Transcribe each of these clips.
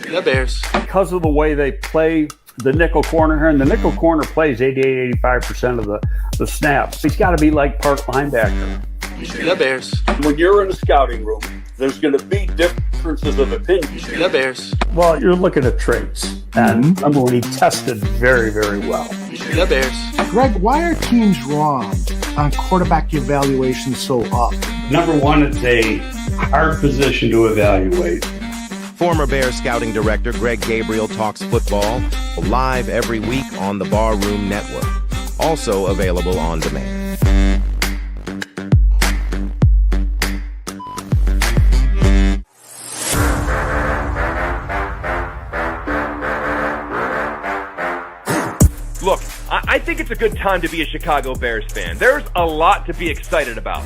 The Bears. Because of the way they play the nickel corner here, and the nickel corner plays 88, 85% of the snaps. He's got to be like part linebacker. The Bears. When you're in a scouting room, there's going to be differences of opinion. The Bears. Well, you're looking at traits. And remember when he tested very, very well. The Bears. Greg, why are teams wrong on quarterback evaluation so often? Number one, it's a hard position to evaluate. Former Bears scouting director Greg Gabriel talks football live every week on the Barroom Network. Also available on demand. Look, I think it's a good time to be a Chicago Bears fan. There's a lot to be excited about.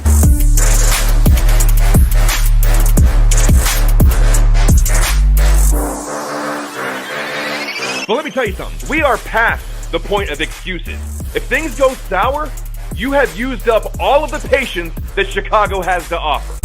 But let me tell you something. We are past the point of excuses. If things go sour, you have used up all of the patience that Chicago has to offer.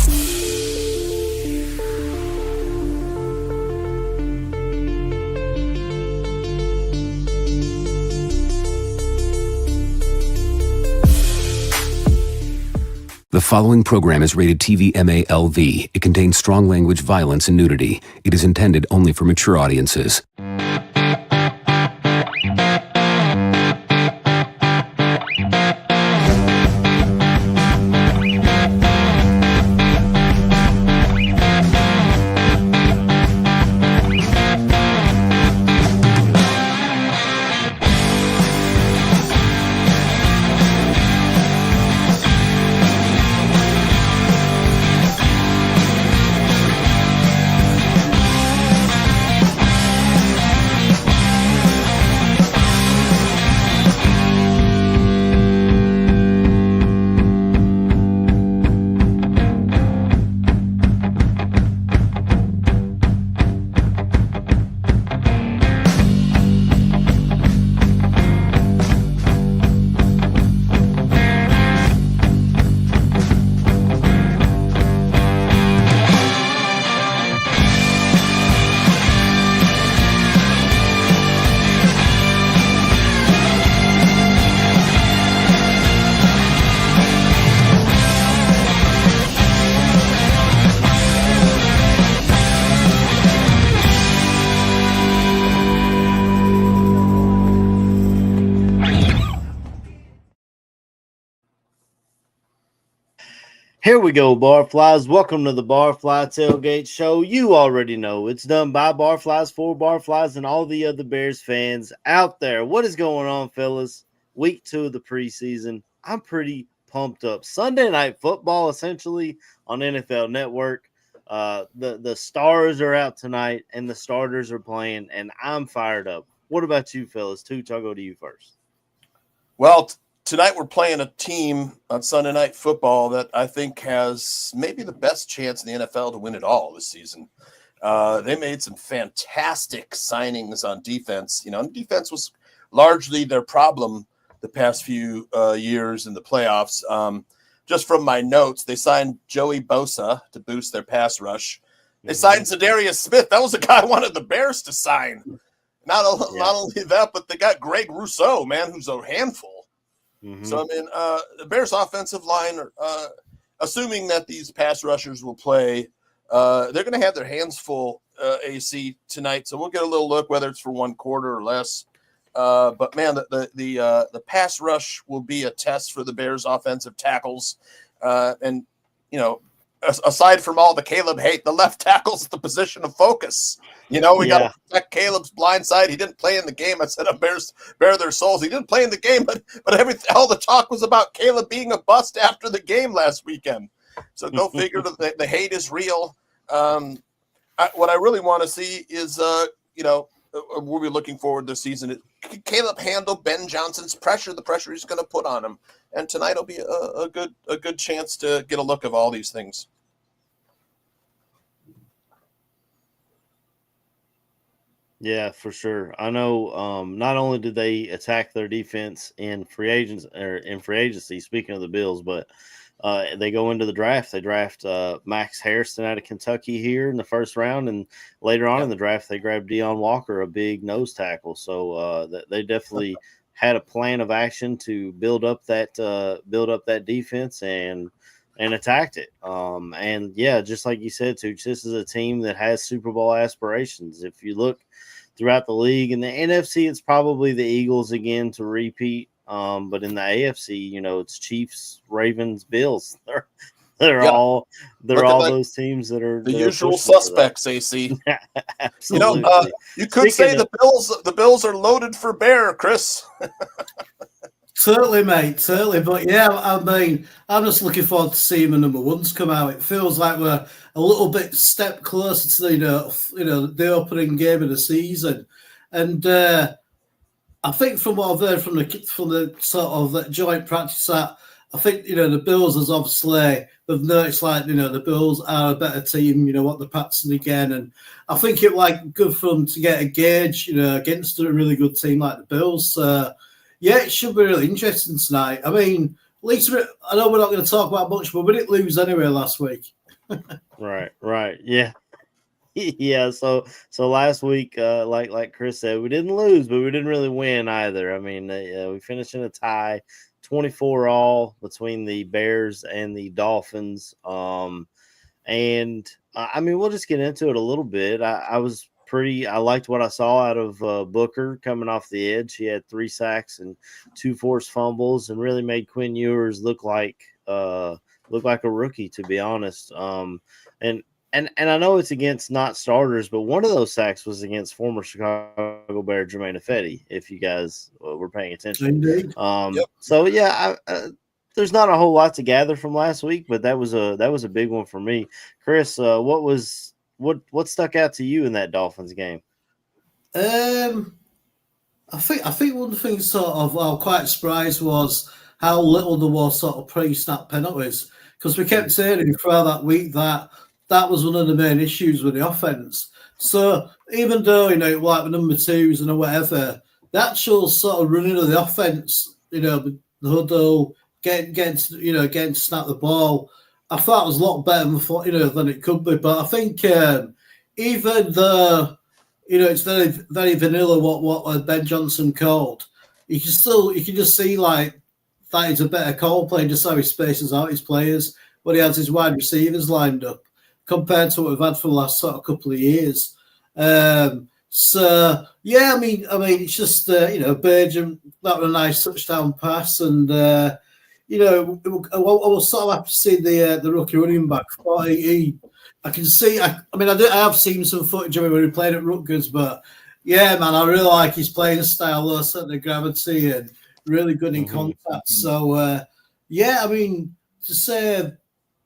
The following program is rated TV MALV. It contains strong language, violence, and nudity. It is intended only for mature audiences. Here we go, Barflies. Welcome to the Barfly Tailgate Show. You already know it's done by Barflies for Barflies and all the other Bears fans out there. What is going on, fellas? Week 2 of the preseason. I'm pretty pumped up. Sunday night football, essentially, on NFL Network. The stars are out tonight, and the starters are playing, and I'm fired up. What about you, fellas? Tooch, I'll go to you first. Well, tonight we're playing a team on Sunday Night Football that I think has maybe the best chance in the NFL to win it all this season. They made some fantastic signings on defense. You know, defense was largely their problem the past few years in the playoffs. Just from my notes, they signed Joey Bosa to boost their pass rush. They signed Zadarius Smith. That was the guy I wanted the Bears to sign. Not only that, but they got Greg Rousseau, man, who's a handful. So, I mean, the Bears' offensive line, assuming that these pass rushers will play, they're going to have their hands full, AC, tonight. So we'll get a little look, whether it's for one quarter or less. But, man, the pass rush will be a test for the Bears' offensive tackles. And, you know, aside from all the Caleb hate, the left tackle's the position of focus. You know, we got to protect Caleb's blind side. He didn't play in the game. I said, Bears bare their souls. He didn't play in the game, but all the talk was about Caleb being a bust after the game last weekend. So go figure. The hate is real. What I really want to see is, you know, we'll be looking forward this season. Caleb handle Ben Johnson's pressure, the pressure he's going to put on him. And tonight will be a good chance to get a look of all these things. Yeah, for sure. I know. Not only did they attack their defense in free agency, speaking of the Bills, but they go into the draft. They draft Max Harrison out of Kentucky here in the first round, and later on in the draft, they grab Deion Walker, a big nose tackle. So they definitely had a plan of action to build up that defense and attacked it. And yeah, just like you said, Tooch, this is a team that has Super Bowl aspirations. If you look throughout the league, in the NFC, it's probably the Eagles again to repeat. But in the AFC, it's Chiefs, Ravens, Bills. They're all those teams that are the usual suspects. AC, absolutely. You could say the Bills are loaded for bear, Chris. Certainly, mate. Certainly, but yeah, I mean, I'm just looking forward to seeing the number ones come out. It feels like we're a little bit step closer to the opening game of the season, and I think from what I've heard from the sort of that joint practice, that I think the Bills has obviously they've noticed the Bills are a better team. What they're practicing again, and I think it good for them to get a gauge against a really good team like the Bills. Yeah, it should be really interesting tonight. I mean, at least I know we're not going to talk about much, but we didn't lose anyway last week. Right. Yeah. Yeah. So last week, like Chris said, we didn't lose, but we didn't really win either. I mean, we finished in a tie, 24-all between the Bears and the Dolphins. And I mean, we'll just get into it a little bit. I liked what I saw out of Booker coming off the edge. He had 3 sacks and 2 forced fumbles, and really made Quinn Ewers look like a rookie, to be honest. And I know it's against not starters, but one of those sacks was against former Chicago Bear Jermaine Ifedi, if you guys were paying attention. Indeed. So yeah, there's not a whole lot to gather from last week, but that was a big one for me. Chris, what stuck out to you in that Dolphins game? I think one of the things sort of I was quite surprised was how little there was sort of pre-snap penalties, because we kept saying throughout that week that was one of the main issues with the offense. So even though like the number twos and whatever, the actual sort of running of the offense, the huddle, getting to snap the ball, I thought it was a lot better than it could be. But I think even though it's very, very vanilla what Ben Johnson called, you can just see like that he's a better call player, just how he spaces out his players when he has his wide receivers lined up compared to what we've had for the last sort of couple of years. So yeah, I mean it's just Bergen, that was a nice touchdown pass, and I was sort of happy to see the rookie running back. I can see. I have seen some footage of him when he played at Rutgers, but yeah, man, I really like his playing style. Low center gravity and really good in contact. So yeah, I mean to say,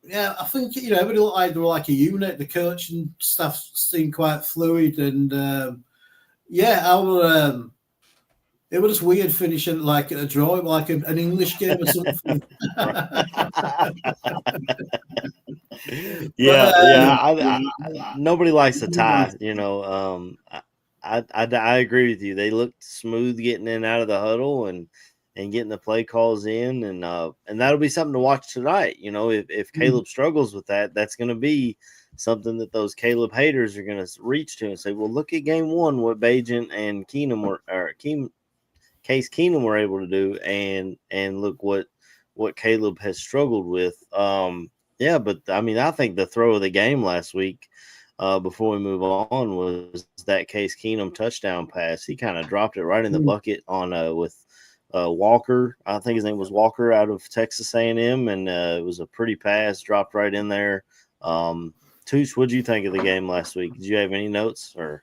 yeah, I think everybody looked like they were like a unit. The coaching staff seemed quite fluid, and yeah, it was just weird finishing like a draw, like an English game or something. Nobody likes a tie, I agree with you. They looked smooth getting in out of the huddle and getting the play calls in, and that'll be something to watch tonight. If Caleb struggles with that, that's going to be something that those Caleb haters are going to reach to and say, well, look at game one, what Bagent and Case Keenum were able to do, and look what Caleb has struggled with. But I mean, I think the throw of the game last week, before we move on, was that Case Keenum touchdown pass. He kind of dropped it right in the bucket on with Walker. I think his name was Walker out of Texas A&M, and it was a pretty pass, dropped right in there. Tooch, what did you think of the game last week? Did you have any notes or?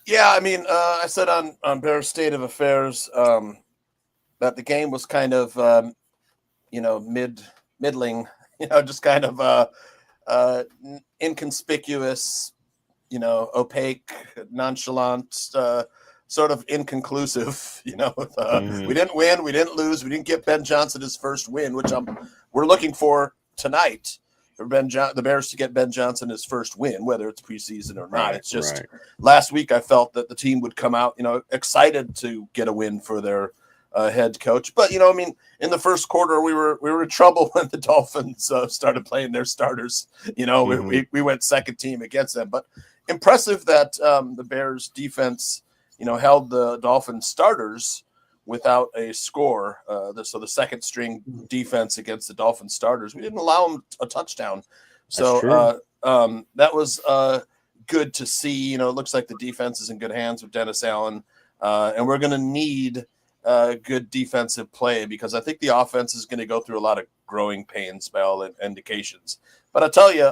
Yeah, I mean, I said on Bears State of Affairs that the game was kind of, middling, just kind of inconspicuous, opaque, nonchalant, sort of inconclusive. We didn't win, we didn't lose, we didn't get Ben Johnson his first win, which we're looking for tonight. For the Bears to get Ben Johnson his first win, whether it's preseason or not. It's just last week I felt that the team would come out, excited to get a win for their head coach. But I mean, in the first quarter, we were in trouble when the Dolphins started playing their starters. We went second team against them. But impressive that the Bears defense, held the Dolphins starters without a score. So the second string defense against the Dolphins starters, we didn't allow them a touchdown. So that was good to see. It looks like the defense is in good hands with Dennis Allen, and we're going to need good defensive play because I think the offense is going to go through a lot of growing pains by all indications. But I tell you,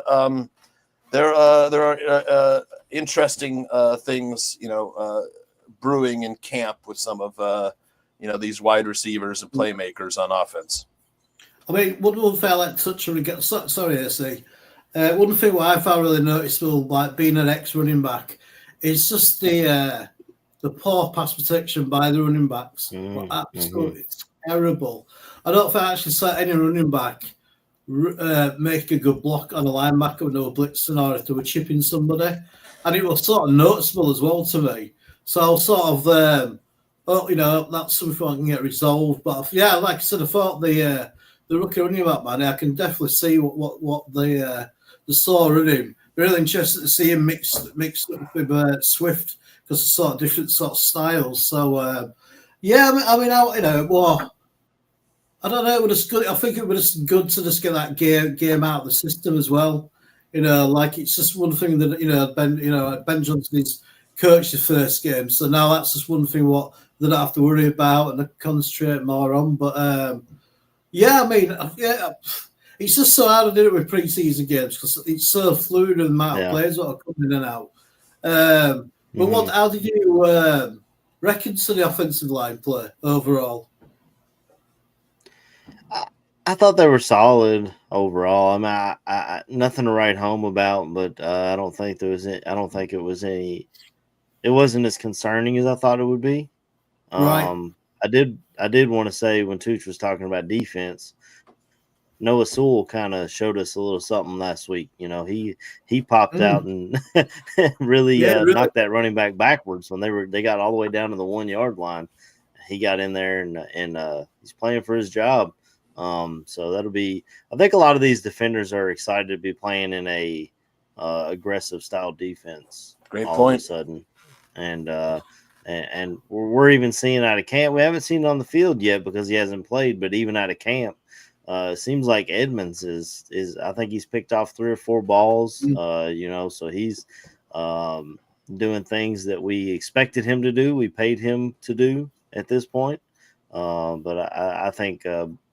there are interesting things, brewing in camp with some of these wide receivers and playmakers on offense. I mean, one thing I like to touch on, sorry, AC. One thing what I found really noticeable, like being an ex-running back, is just the poor pass protection by the running backs. Absolutely terrible. I don't think I actually saw any running back make a good block on a linebacker when they were blitzing or if they were chipping somebody. And it was sort of noticeable as well to me. So I was sort of, that's something I can get resolved. But yeah, like I said, I thought the rookie running back, man, I can definitely see what the saw in him. Really interested to see him mixed up with Swift because it's sort of different sort of styles. So I don't know. It was good. I think it was good to just get that game out of the system as well. Like it's just one thing that Ben Johnson is coached the first game, so now that's just one thing what they don't have to worry about and concentrate more on. But it's just so hard to do it with preseason games because it's so fluid and the amount of players that are coming in and out. But how did you reckon to the offensive line play overall? I thought they were solid overall. I mean, I nothing to write home about, but I don't think it was any. It wasn't as concerning as I thought it would be. Right. I did want to say when Tooch was talking about defense, Noah Sewell kind of showed us a little something last week. He popped out and really knocked that running back backwards when they got all the way down to the 1 yard line. He got in there and he's playing for his job. So that'll be. I think a lot of these defenders are excited to be playing in a aggressive style defense. Great all point. Of a sudden, and we're even seeing out of camp. We haven't seen it on the field yet because he hasn't played. But even out of camp, it seems like Edmonds is. I think he's picked off 3 or 4 balls. So he's doing things that we expected him to do. We paid him to do at this point. But I think.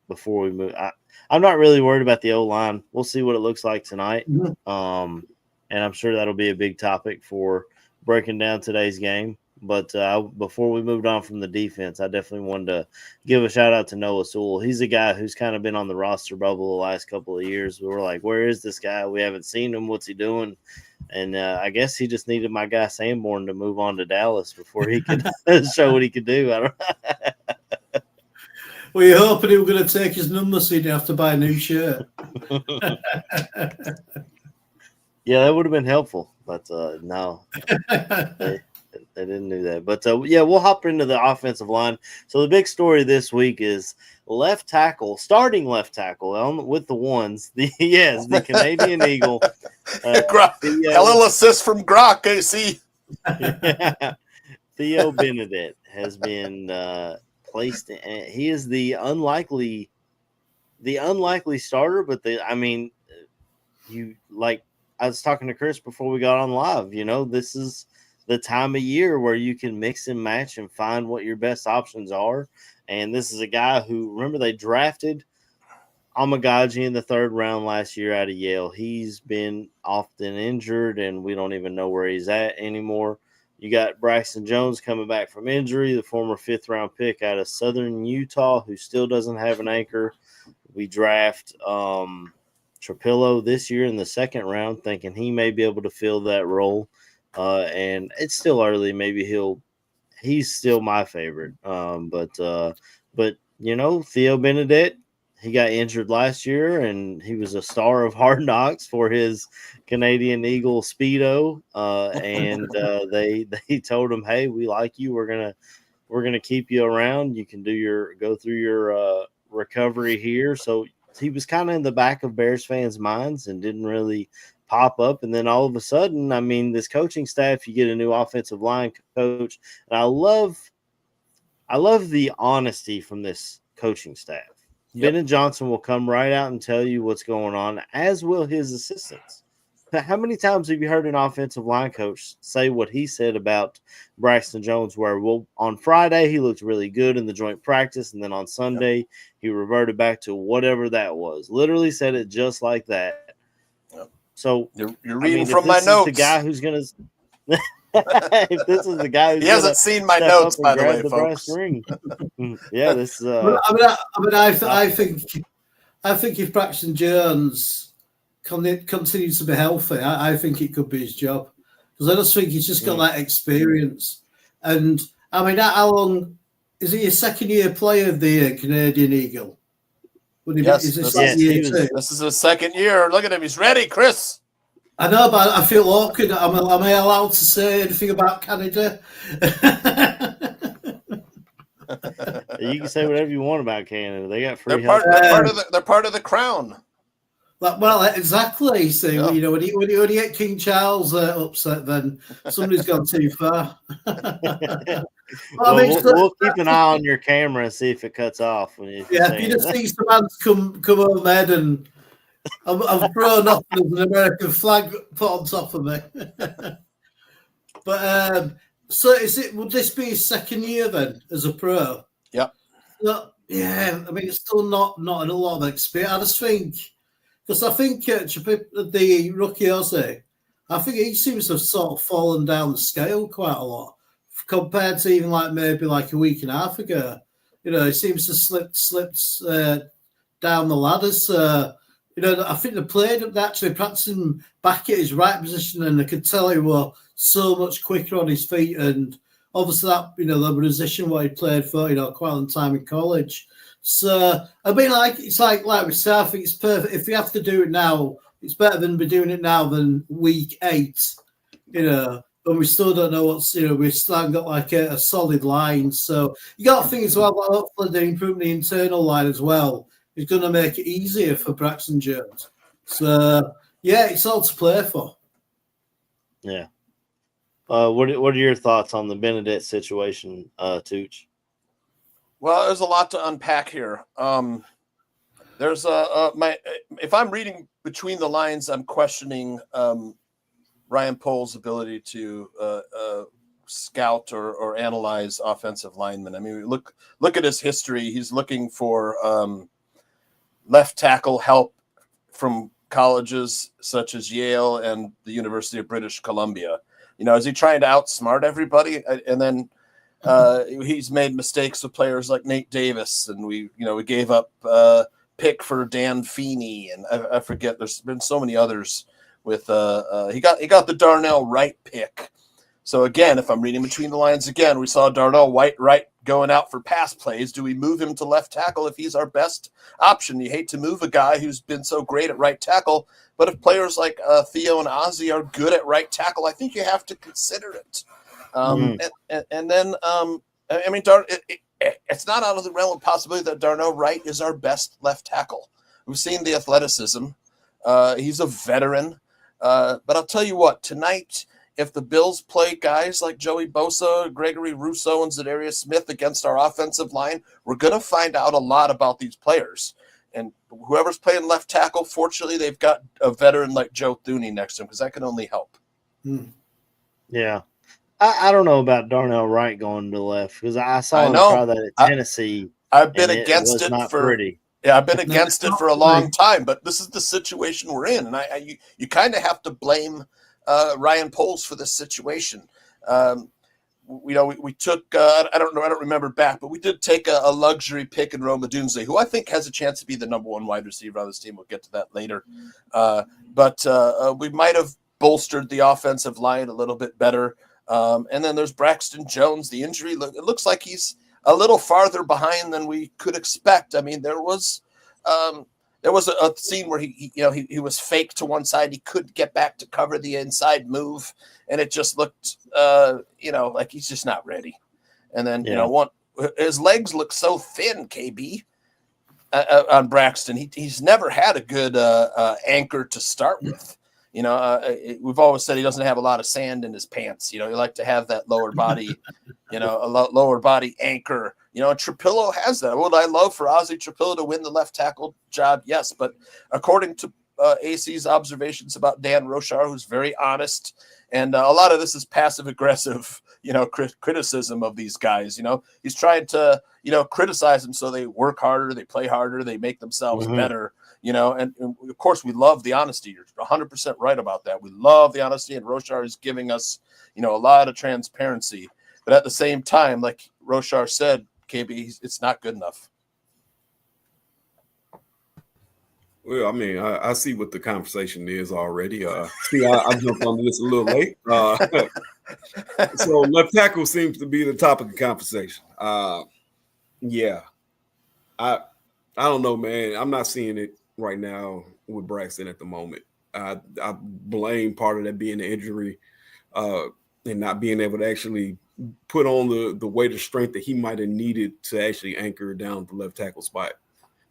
Before we move, I'm not really worried about the O-line. We'll see what it looks like tonight. And I'm sure that'll be a big topic for breaking down today's game. But before we moved on from the defense, I definitely wanted to give a shout out to Noah Sewell. He's a guy who's kind of been on the roster bubble the last couple of years. We were like, where is this guy? We haven't seen him. What's he doing? And I guess he just needed my guy Sanborn to move on to Dallas before he could show what he could do. I don't know. Were you hoping he was going to take his number so he'd have to buy a new shirt? Yeah, that would have been helpful, but no, they didn't do that. But we'll hop into the offensive line. So the big story this week is starting left tackle with the ones. The Canadian Eagle. A little assist from Grock, AC. Theo Benedette has been placed in. He is the unlikely starter, but I was talking to Chris before we got on live. This is the time of year where you can mix and match and find what your best options are. And this is a guy who, remember, they drafted Amagaji in the 3rd round last year out of Yale. He's been often injured, and we don't even know where he's at anymore. You got Braxton Jones coming back from injury, the former 5th round pick out of Southern Utah, who still doesn't have an anchor. We draft Trapillo this year in the 2nd round, thinking he may be able to fill that role. And it's still early. Maybe he's still my favorite. But Theo Benedette, he got injured last year, and he was a star of Hard Knocks for his Canadian Eagle Speedo. And they told him, hey, we like you. We're gonna keep you around. You can go through your recovery here. So he was kind of in the back of Bears fans' minds and didn't really pop up. And then all of a sudden, I mean, this coaching staff, you get a new offensive line coach, and I love the honesty from this coaching staff. Bennett Johnson will come right out and tell you what's going on, as will his assistants. How many times have you heard an offensive line coach say what he said about Braxton Jones, where, well, on Friday he looked really good in the joint practice, and then on Sunday he reverted back to whatever that was. Literally said it just like that. Yep. So you're reading from my notes. The guy who's going to – if this is the guy who's he hasn't seen my notes, by the way, folks. Yeah, this is I think if Braxton Jones continues to be healthy, I think it could be his job, because I just think he's just got that experience. And I mean, how long is he? A second-year player of the Canadian Eagle? This is his second year. Look at him; he's ready, Chris. I know, but I feel awkward. Am I allowed to say anything about Canada? You can say whatever you want about Canada. They got free. They're part of the crown. Well, exactly. So you know, when you get King Charles upset, then somebody's gone too far. We'll keep an eye on your camera and see if it cuts off. If you just see some hands come over my head, and I've thrown off an American flag put on top of me. But so would this be his second year then as a pro? Yep. I mean, it's still not a lot of experience. I just think. Because I think the rookie Ozzy, I think he seems to have sort of fallen down the scale quite a lot compared to even maybe a week and a half ago. You know, he seems to slipped down the ladders. You know, I think they actually practicing back at his right position, and I could tell he was so much quicker on his feet. And obviously that, the position what he played for, quite a long time in college. So I mean, it's like we say, I think it's perfect. If you have to do it now, it's better than be doing it now than week 8. And we still don't know what's. We've still got a solid line. So you got to think as well. Hopefully, they improve the internal line as well. It's going to make it easier for Braxton Jones. So yeah, it's all to play for. Yeah. What are your thoughts on the Benedict situation, Tooch? Well, there's a lot to unpack here. There's if I'm reading between the lines, I'm questioning Ryan Pohl's ability to scout or analyze offensive linemen. I mean, look at his history. He's looking for left tackle help from colleges such as Yale and the University of British Columbia. Is he trying to outsmart everybody? And then he's made mistakes with players like Nate Davis, and we gave up pick for Dan Feeney, and I forget. There's been so many others. With he got the Darnell Wright pick. So again, if I'm reading between the lines, again we saw Darnell Wright going out for pass plays. Do we move him to left tackle if he's our best option? You hate to move a guy who's been so great at right tackle, but if players like Theo and Ozzie are good at right tackle, I think you have to consider it. And then, I mean, it's not out of the realm of possibility that Darnell Wright is our best left tackle. We've seen the athleticism. He's a veteran. But I'll tell you what, tonight, if the Bills play guys like Joey Bosa, Gregory Rousseau, and Zadarius Smith against our offensive line, we're going to find out a lot about these players. And whoever's playing left tackle, fortunately, they've got a veteran like Joe Thuney next to him, because that can only help. Yeah. I don't know about Darnell Wright going to the left, because I saw him try that at Tennessee. I've been against it for pretty. Yeah, I've been against it for a long time, but this is the situation we're in, and you kind of have to blame Ryan Poles for this situation. We took I don't remember back, but we did take a luxury pick in Rome Odunze, who I think has a chance to be the number 1 wide receiver on this team. We'll get to that later, but we might have bolstered the offensive line a little bit better. And then there's Braxton Jones. The injury, it looks like he's a little farther behind than we could expect. I mean, there was a scene where he was faked to one side. He couldn't get back to cover the inside move, and it just looked like he's just not ready. And then, his legs look so thin, KB, on Braxton. He's never had a good anchor to start with. We've always said he doesn't have a lot of sand in his pants. You like to have that lower body, lower body anchor. Trapillo has that. Would I love for Ozzie Trapillo to win the left tackle job? Yes, but according to AC's observations about Dan Rochar, who's very honest, and a lot of this is passive aggressive, criticism of these guys. He's trying to, criticize them so they work harder, they play harder, they make themselves better. And of course we love the honesty. You're 100% right about that. We love the honesty, and Rochar is giving us, a lot of transparency. But at the same time, like Rochar said, KB, it's not good enough. Well, I mean, I see what the conversation is already. I jumped on this a little late. So left tackle seems to be the topic of conversation. Yeah, I don't know, man. I'm not seeing it right now with Braxton at the moment. I blame part of that being the injury and not being able to actually put on the weight of strength that he might have needed to actually anchor down the left tackle spot.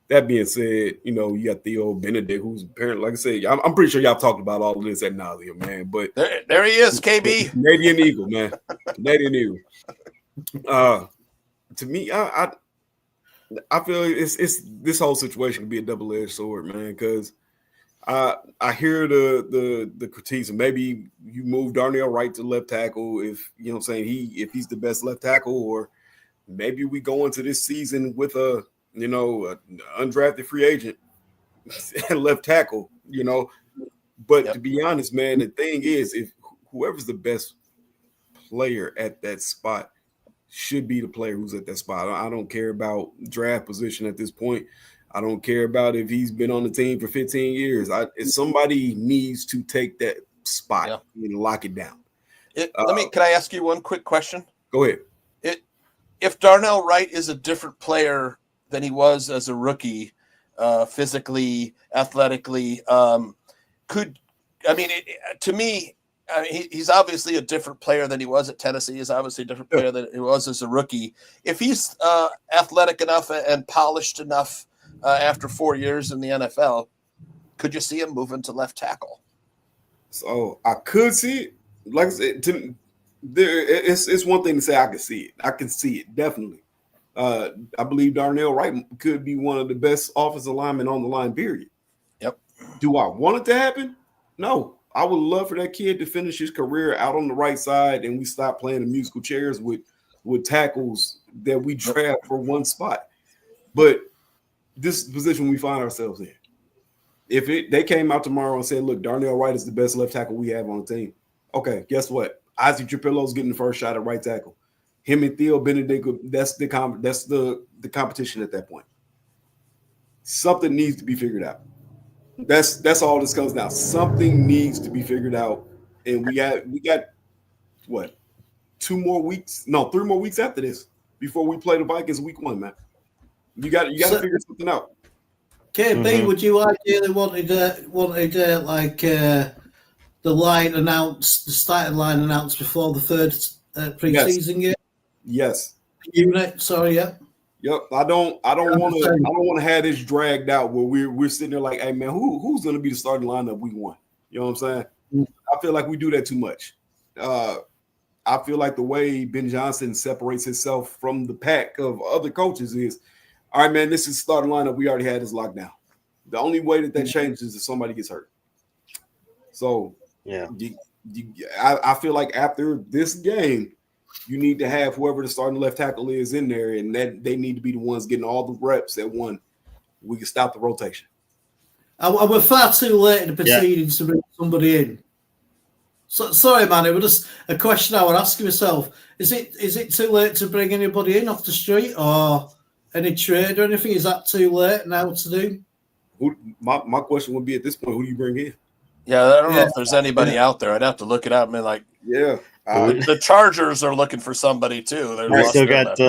That being said, you got Theo Benedict, who's apparently, like I said, I'm pretty sure y'all talked about all of this at nauseam, man. But there he is, KB. Canadian Eagle, man. Canadian Eagle. To me, I feel it's this whole situation could be a double-edged sword, man, because I hear the critiques, and maybe you move Darnell Wright to left tackle if if he's the best left tackle, or maybe we go into this season with an undrafted free agent and left tackle, But to be honest, man, the thing is, if whoever's the best player at that spot should be the player who's at that spot. I don't care about draft position at this point. I don't care about if he's been on the team for 15 years. If somebody needs to take that spot and lock it down. Can I ask you one quick question? Go ahead. If Darnell Wright is a different player than he was as a rookie, physically, athletically, to me, he's obviously a different player than he was at Tennessee. He's obviously a different player than he was as a rookie. If he's athletic enough and polished enough after 4 years in the NFL, could you see him moving to left tackle? So I could see it. Like I said, it's one thing to say I can see it. I can see it, definitely. I believe Darnell Wright could be one of the best offensive linemen on the line, period. Yep. Do I want it to happen? No. I would love for that kid to finish his career out on the right side and we stop playing the musical chairs with tackles that we draft for one spot. But this position we find ourselves in. If they came out tomorrow and said, look, Darnell Wright is the best left tackle we have on the team. Okay, guess what? Ozzie Trapillo's getting the first shot at right tackle. Him and Theo Benedict, that's the competition at that point. Something needs to be figured out. That's all this comes down. Something needs to be figured out. And we got what? 3 more weeks after this before we play the Vikings week 1, man. You got to figure something out. KB, would you ideally wanted the line announced, the starting line announced before the third preseason game? Yes. Unit, sorry, yeah. Yep. I don't want to have this dragged out where we're sitting there like, hey man, who's going to be the starting lineup week 1? You know what I'm saying? I feel like we do that too much. I feel like the way Ben Johnson separates himself from the pack of other coaches is, all right, man, this is starting lineup. We already had this locked down. The only way that changes is if somebody gets hurt. So yeah, I feel like after this game, you need to have whoever the starting left tackle is in there, and that they need to be the ones getting all the reps at one. We can stop the rotation. We're far too late in the proceedings to bring somebody in. So, sorry, man, it was just a question I would ask myself. Is it too late to bring anybody in off the street or any trade or anything? Is that too late now to do? My question would be at this point, who do you bring in? Yeah, I don't know if there's anybody out there. I'd have to look it up. I mean, like, the Chargers are looking for somebody too. I still got.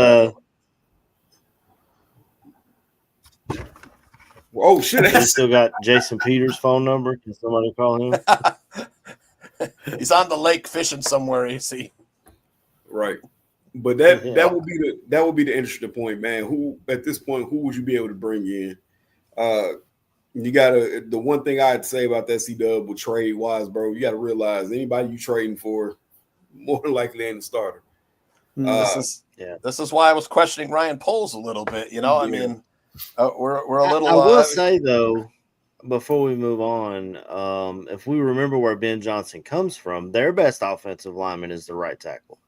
Oh shit! I still got Jason Peters' phone number. Can somebody call him? He's on the lake fishing somewhere. You see, right? But that would be the interesting point, man. Who at this point, who would you be able to bring in? You gotta the one thing I'd say about that C-Dub with trade wise, bro, you gotta realize anybody you trading for more than likely ain't a starter. This is why I was questioning Ryan Poles a little bit. I mean, we're a little. I will say though, before we move on, if we remember where Ben Johnson comes from, their best offensive lineman is the right tackle.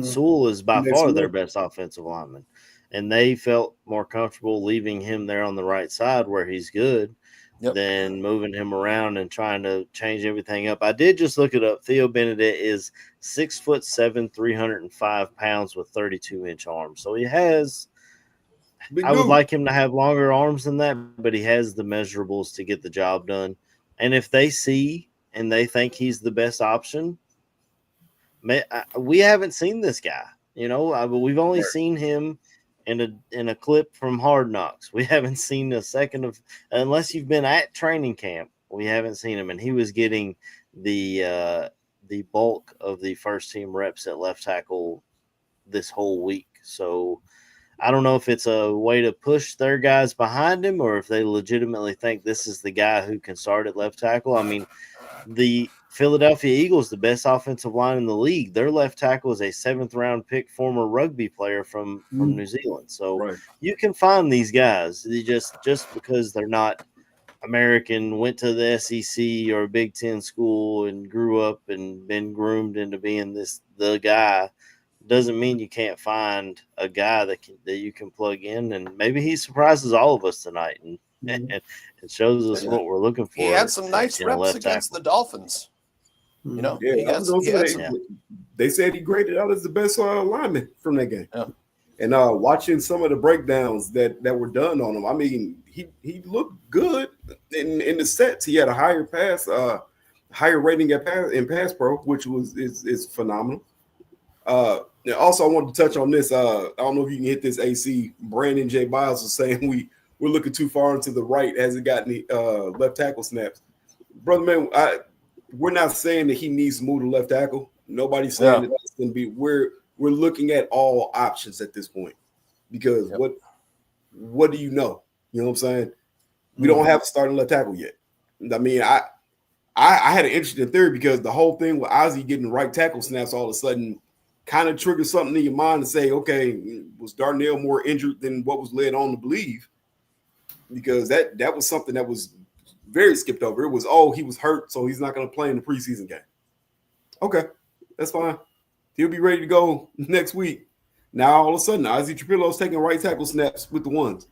Sewell is by far their best offensive lineman, and they felt more comfortable leaving him there on the right side where he's good than moving him around and trying to change everything up. I did just look it up. Theo Benedict is 6'7", 305 pounds with 32-inch arms. So he has – I would like him to have longer arms than that, but he has the measurables to get the job done. And if they see and they think he's the best option, we haven't seen this guy. We've only seen him in a clip from Hard Knocks. We haven't seen a second of, unless you've been at training camp, we haven't seen him. And he was getting the bulk of the first team reps at left tackle this whole week. So I don't know if it's a way to push their guys behind him or if they legitimately think this is the guy who can start at left tackle. I mean, the Philadelphia Eagles, the best offensive line in the league, their left tackle is a 7th-round pick, former rugby player from New Zealand. So you can find these guys. They just because they're not American, went to the SEC or a Big Ten school and grew up and been groomed into being the guy, doesn't mean you can't find a guy that you can plug in. And maybe he surprises all of us tonight and shows us what we're looking for. He had some nice reps against the Dolphins. They said he graded out as the best lineman from that game. Yeah. And watching some of the breakdowns that were done on him, I mean, he looked good in the sets. He had a higher rating in pass pro, which is phenomenal. Also, I wanted to touch on this. I don't know if you can hit this. AC Brandon J. Biles was saying we're looking too far into the right. Hasn't got any left tackle snaps, brother man. We're not saying that he needs to move to left tackle. Nobody's saying that that's going to be. We're looking at all options at this point because what do you know? You know what I'm saying? We don't have a starting left tackle yet. I mean, I had an interesting theory because the whole thing with Ozzie getting right tackle snaps all of a sudden kind of triggered something in your mind to say, okay, was Darnell more injured than what was led on to believe? Because that was something that was very skipped over. It was, he was hurt, so he's not going to play in the preseason game. Okay, that's fine. He'll be ready to go next week. Now, all of a sudden, Ozzie Trapillo's taking right tackle snaps with the ones.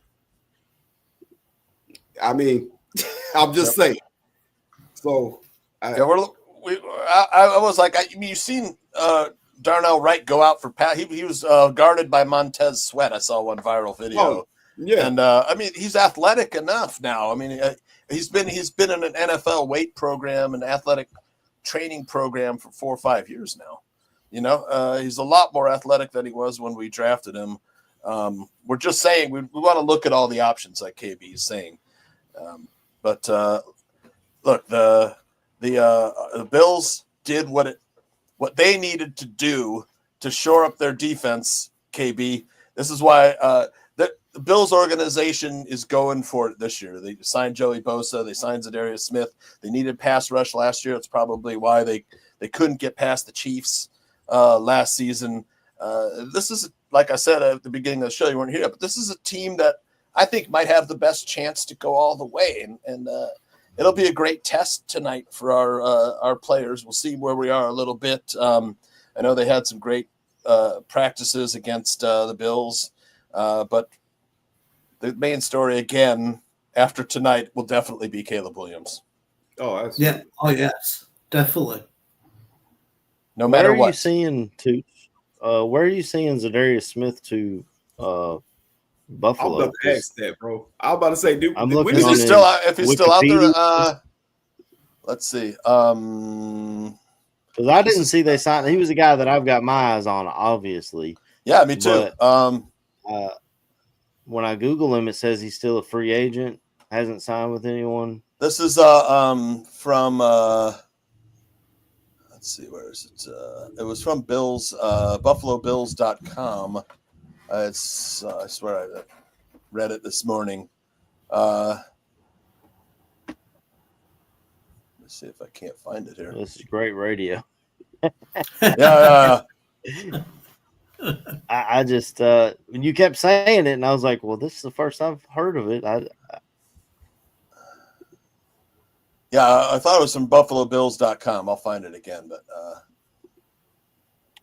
I mean, I'm just saying. So, I was like, you've seen Darnell Wright go out for pass. He was guarded by Montez Sweat. I saw one viral video. Yeah, and I mean, he's athletic enough now. I mean, he's been in an NFL weight program and athletic training program for 4 or 5 years now. He's a lot more athletic than he was when we drafted him. We're just saying we want to look at all the options, like KB is saying. But look, the Bills did what they needed to do to shore up their defense. KB, this is why the Bills organization is going for it this year. They signed Joey Bosa. They signed Zadarius Smith. They needed pass rush last year. It's probably why they couldn't get past the Chiefs last season. This is, like I said at the beginning of the show, you weren't here, but this is a team that I think might have the best chance to go all the way. And it'll be a great test tonight for our players. We'll see where we are a little bit. I know they had some great practices against the Bills, but the main story again after tonight will definitely be Caleb Williams. Oh, yeah. Oh, yes, definitely. No matter what. Where are you seeing Zadarius Smith to Buffalo? I'm about to ask that, bro. I'm about to say, dude, if he's still out there. Let's see. Because I didn't see they signed. He was a guy that I've got my eyes on, obviously. Yeah, me too. But, when I Google him, it says he's still a free agent, hasn't signed with anyone. This is from let's see, where is it? It was from Bills, BuffaloBills.com. I swear I read it this morning. Let's see if I can't find it here. This is great radio. Yeah. I just when you kept saying it, and I was like, well, this is the first I've heard of it. Yeah, I thought it was from BuffaloBills.com. I'll find it again, but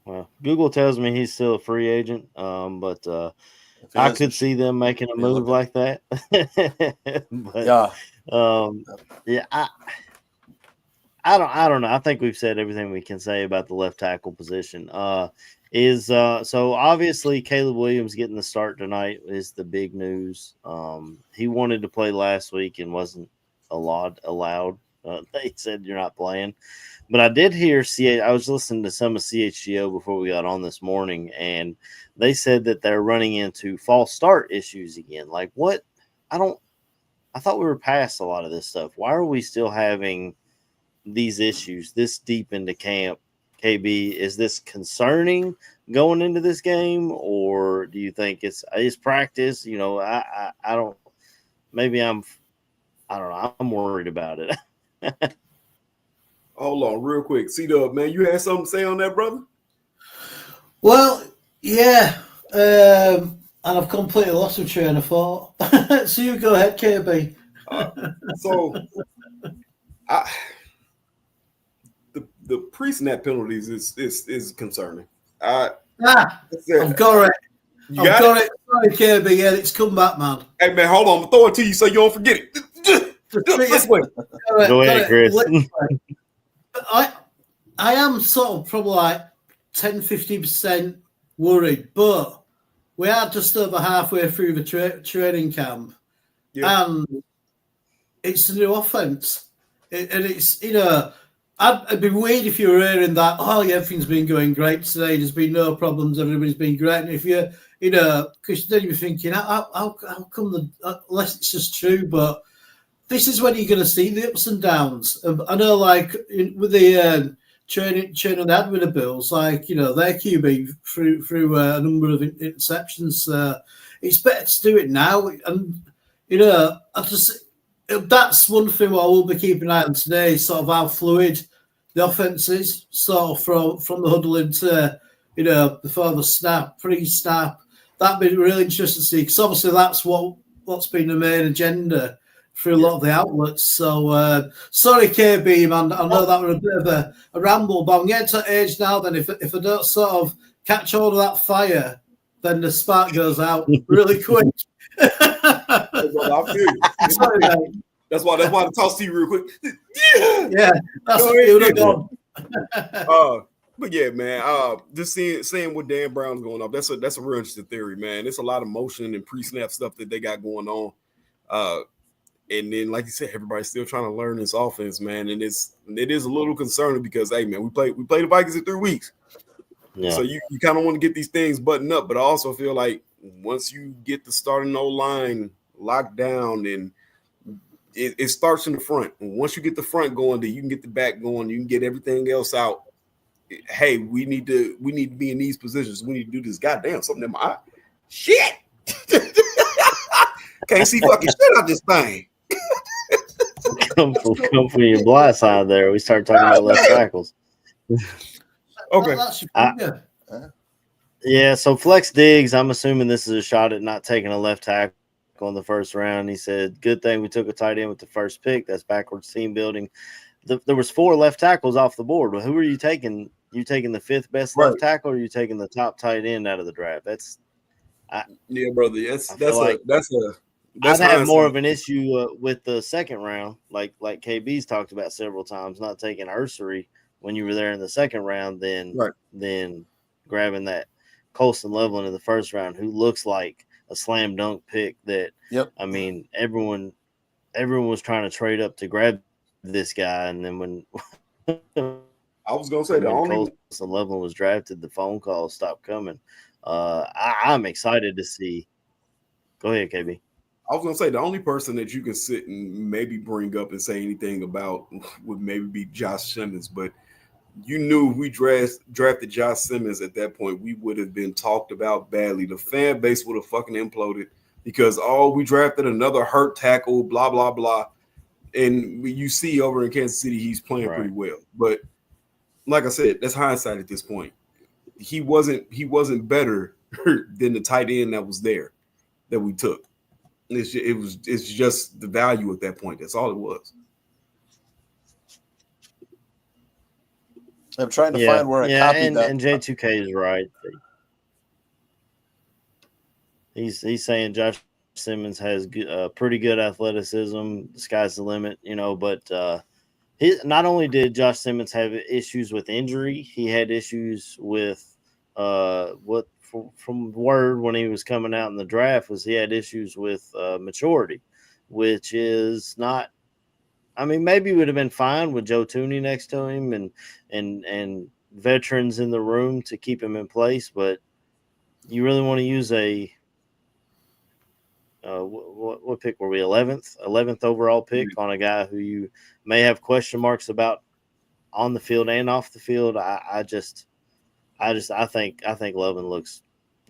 well, Google tells me he's still a free agent, but I could see them making a move like that. But, I don't know. I think we've said everything we can say about the left tackle position. So obviously Caleb Williams getting the start tonight is the big news. He wanted to play last week and wasn't allowed. They said you're not playing. But I did hear I was listening to some of CHGO before we got on this morning, and they said that they're running into false start issues again. Like what? I thought we were past a lot of this stuff. Why are we still having these issues this deep into camp? KB, is this concerning going into this game, or do you think it's practice? You know, I don't. Maybe I don't know. I'm worried about it. Hold on, real quick. C-Dub, man, you had something to say on that, brother? Well, yeah, and I've completely lost my train of thought. So you go ahead, KB. The pre-snap penalties is concerning. I've got it. I've got it. Sorry, KB. Yeah, it's come back, man. Hey, man, hold on. I'm throw it to you so you don't forget it. This way. Go ahead, Chris. I am sort of probably like 10-15% worried, but we are just over halfway through the training camp, and it's a new offense, and it's, you know, I'd be weird if you were hearing that, oh yeah, everything's been going great today, there's been no problems, everybody's been great, and if you know, because then you're thinking, how come unless it's just true, but this is when you're going to see the ups and downs. I know, like with the training they had with the Bills, like, you know, their QB through a number of interceptions. It's better to do it now, and you know, that's one thing I will be keeping an eye on today. Sort of how fluid the offense is, sort of from the huddle into, you know, before the snap, pre-snap. That'd be really interesting to see, because obviously that's what's been the main agenda through a lot of the outlets. So, sorry, KB, man. I know that was a bit of a ramble, but I'm getting to that age now, then if I don't sort of catch hold of that fire, then the spark goes out really quick. I feel you. Sorry, mate. That's why I toss to you real quick. Yeah, that's what you would have done. But yeah, man, just seeing what Dan Brown's going off, that's a real interesting theory, man. There's a lot of motion and pre-snap stuff that they got going on. And then, like you said, everybody's still trying to learn this offense, man. And it is a little concerning because, hey, man, we play the Vikings in 3 weeks. Yeah. So you kind of want to get these things buttoned up, but I also feel like once you get the starting O-line locked down, and it starts in the front. And once you get the front going, then you can get the back going. You can get everything else out. Hey, we need to be in these positions. We need to do this. Goddamn, something in my eye. Shit. Can't see fucking shit out this thing. Come from your blind side there. We start talking about left tackles. Okay. Yeah, so Flex Diggs, I'm assuming this is a shot at not taking a left tackle in the first round. He said, good thing we took a tight end with the first pick. That's backwards team building. There was 4 left tackles off the board. Well, who are you taking? You taking the 5th best left tackle, or are you taking the top tight end out of the draft? Yeah, brother. I'd have more of an issue with the second round, like KB's talked about several times, not taking Ursery when you were there in the second round, then grabbing that Colston Loveland in the first round, who looks like a slam dunk pick. That I mean, everyone was trying to trade up to grab this guy, and then when I was gonna say Colston Loveland was drafted, the phone calls stopped coming. I'm excited to see. Go ahead, KB. I was going to say the only person that you can sit and maybe bring up and say anything about would maybe be Josh Simmons, but you knew if we drafted Josh Simmons at that point, we would have been talked about badly. The fan base would have fucking imploded because we drafted another hurt tackle, blah, blah, blah. And you see over in Kansas City, he's playing pretty well. But like I said, that's hindsight at this point. He wasn't better than the tight end that was there that we took. It's just the value at that point. That's all it was. I'm trying to find where I copied that. And J2K is right. He's saying Josh Simmons has pretty good athleticism. The sky's the limit, but not only did Josh Simmons have issues with injury, he had issues with from word when he was coming out in the draft was he had issues with maturity, which is not. I mean, maybe would have been fine with Joe Tooney next to him and veterans in the room to keep him in place, but you really want to use a what pick were we? 11th overall pick on a guy who you may have question marks about on the field and off the field. I think Lovin looks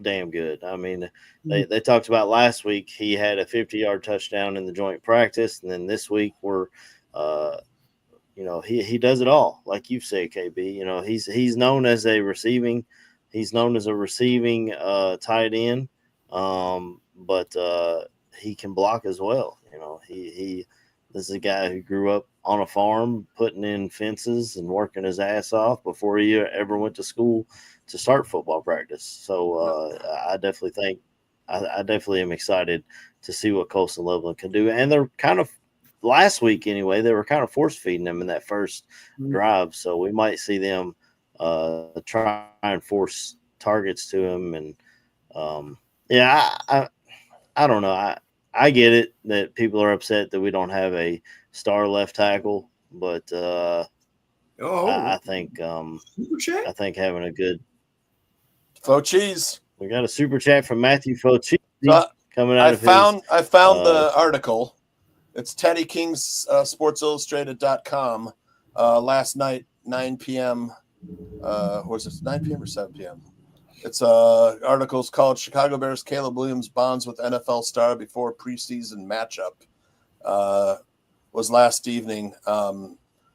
damn good. I mean, they talked about last week he had a 50-yard touchdown in the joint practice, and then this week he does it all, like you've said, KB. He's known as a receiving tight end, but he can block as well. This is a guy who grew up on a farm, putting in fences and working his ass off before he ever went to school to start football practice. So I definitely am excited to see what Colson Loveland can do. And they're kind of, last week anyway, they were kind of force feeding him in that first drive. So we might see them try and force targets to him. And I don't know. I get it that people are upset that we don't have a star left tackle, but I think having a good Faux cheese. We got a super chat from Matthew Faux cheese coming out. I found the article. It's Teddy King's SportsIllustrated.com last night, 9 p.m. Was it 9 p.m. or 7 p.m.? It's articles called Chicago Bears Caleb Williams bonds with NFL star before preseason matchup. Was last evening.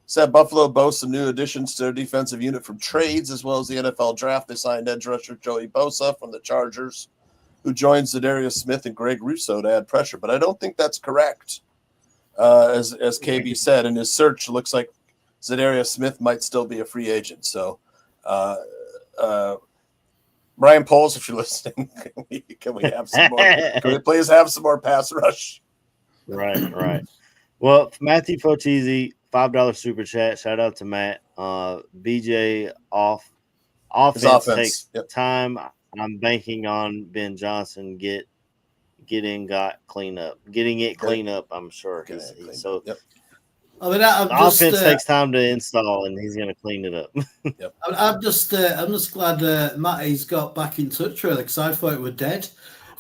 Said Buffalo boasts some new additions to their defensive unit from trades as well as the NFL draft. They signed edge rusher Joey Bosa from the Chargers, who joins Zadarius Smith and Greg Rousseau to add pressure. But I don't think that's correct. As KB said, in his search, it looks like Zadarius Smith might still be a free agent. So Brian Poles, if you're listening, can we have some more? Can we please have some more pass rush? Right. Well, Matthew Fochese, $5 super chat. Shout out to Matt. BJ offense takes time. I'm banking on Ben Johnson getting it clean up. I'm sure. So. Yep. I mean, offense takes time to install, and he's going to clean it up. Yep. I'm just glad Matty's got back in touch really, because I thought it were dead.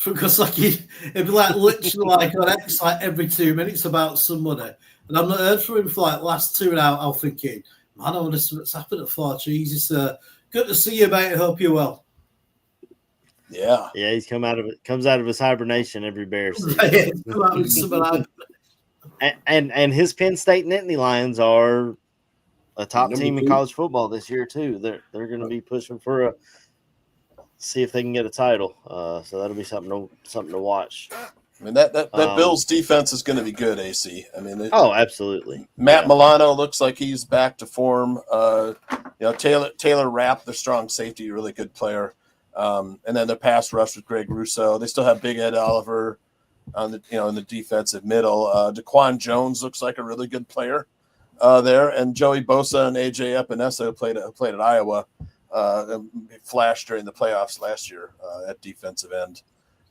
Because it'd be like literally like on X like every 2 minutes about somebody, and I've not heard from him for like last 2 hours. I'm thinking, man, I wonder what's happened at Far Jesus. Good to see you, mate. I hope you're well. Yeah, he's comes out of his hibernation every Bears season. And his Penn State Nittany Lions are a top team in college football this year too. They're going to be pushing for see if they can get a title. So that'll be something to watch. I mean that Bills defense is going to be good. AC. I mean, absolutely. Matt Milano looks like he's back to form. Taylor Rapp, the strong safety, really good player. And then the pass rush with Greg Rousseau. They still have Big Ed Oliver on the in the defensive middle. Daquan Jones looks like a really good player there, and Joey Bosa and AJ Epinesa played at Iowa. Flashed during the playoffs last year at defensive end,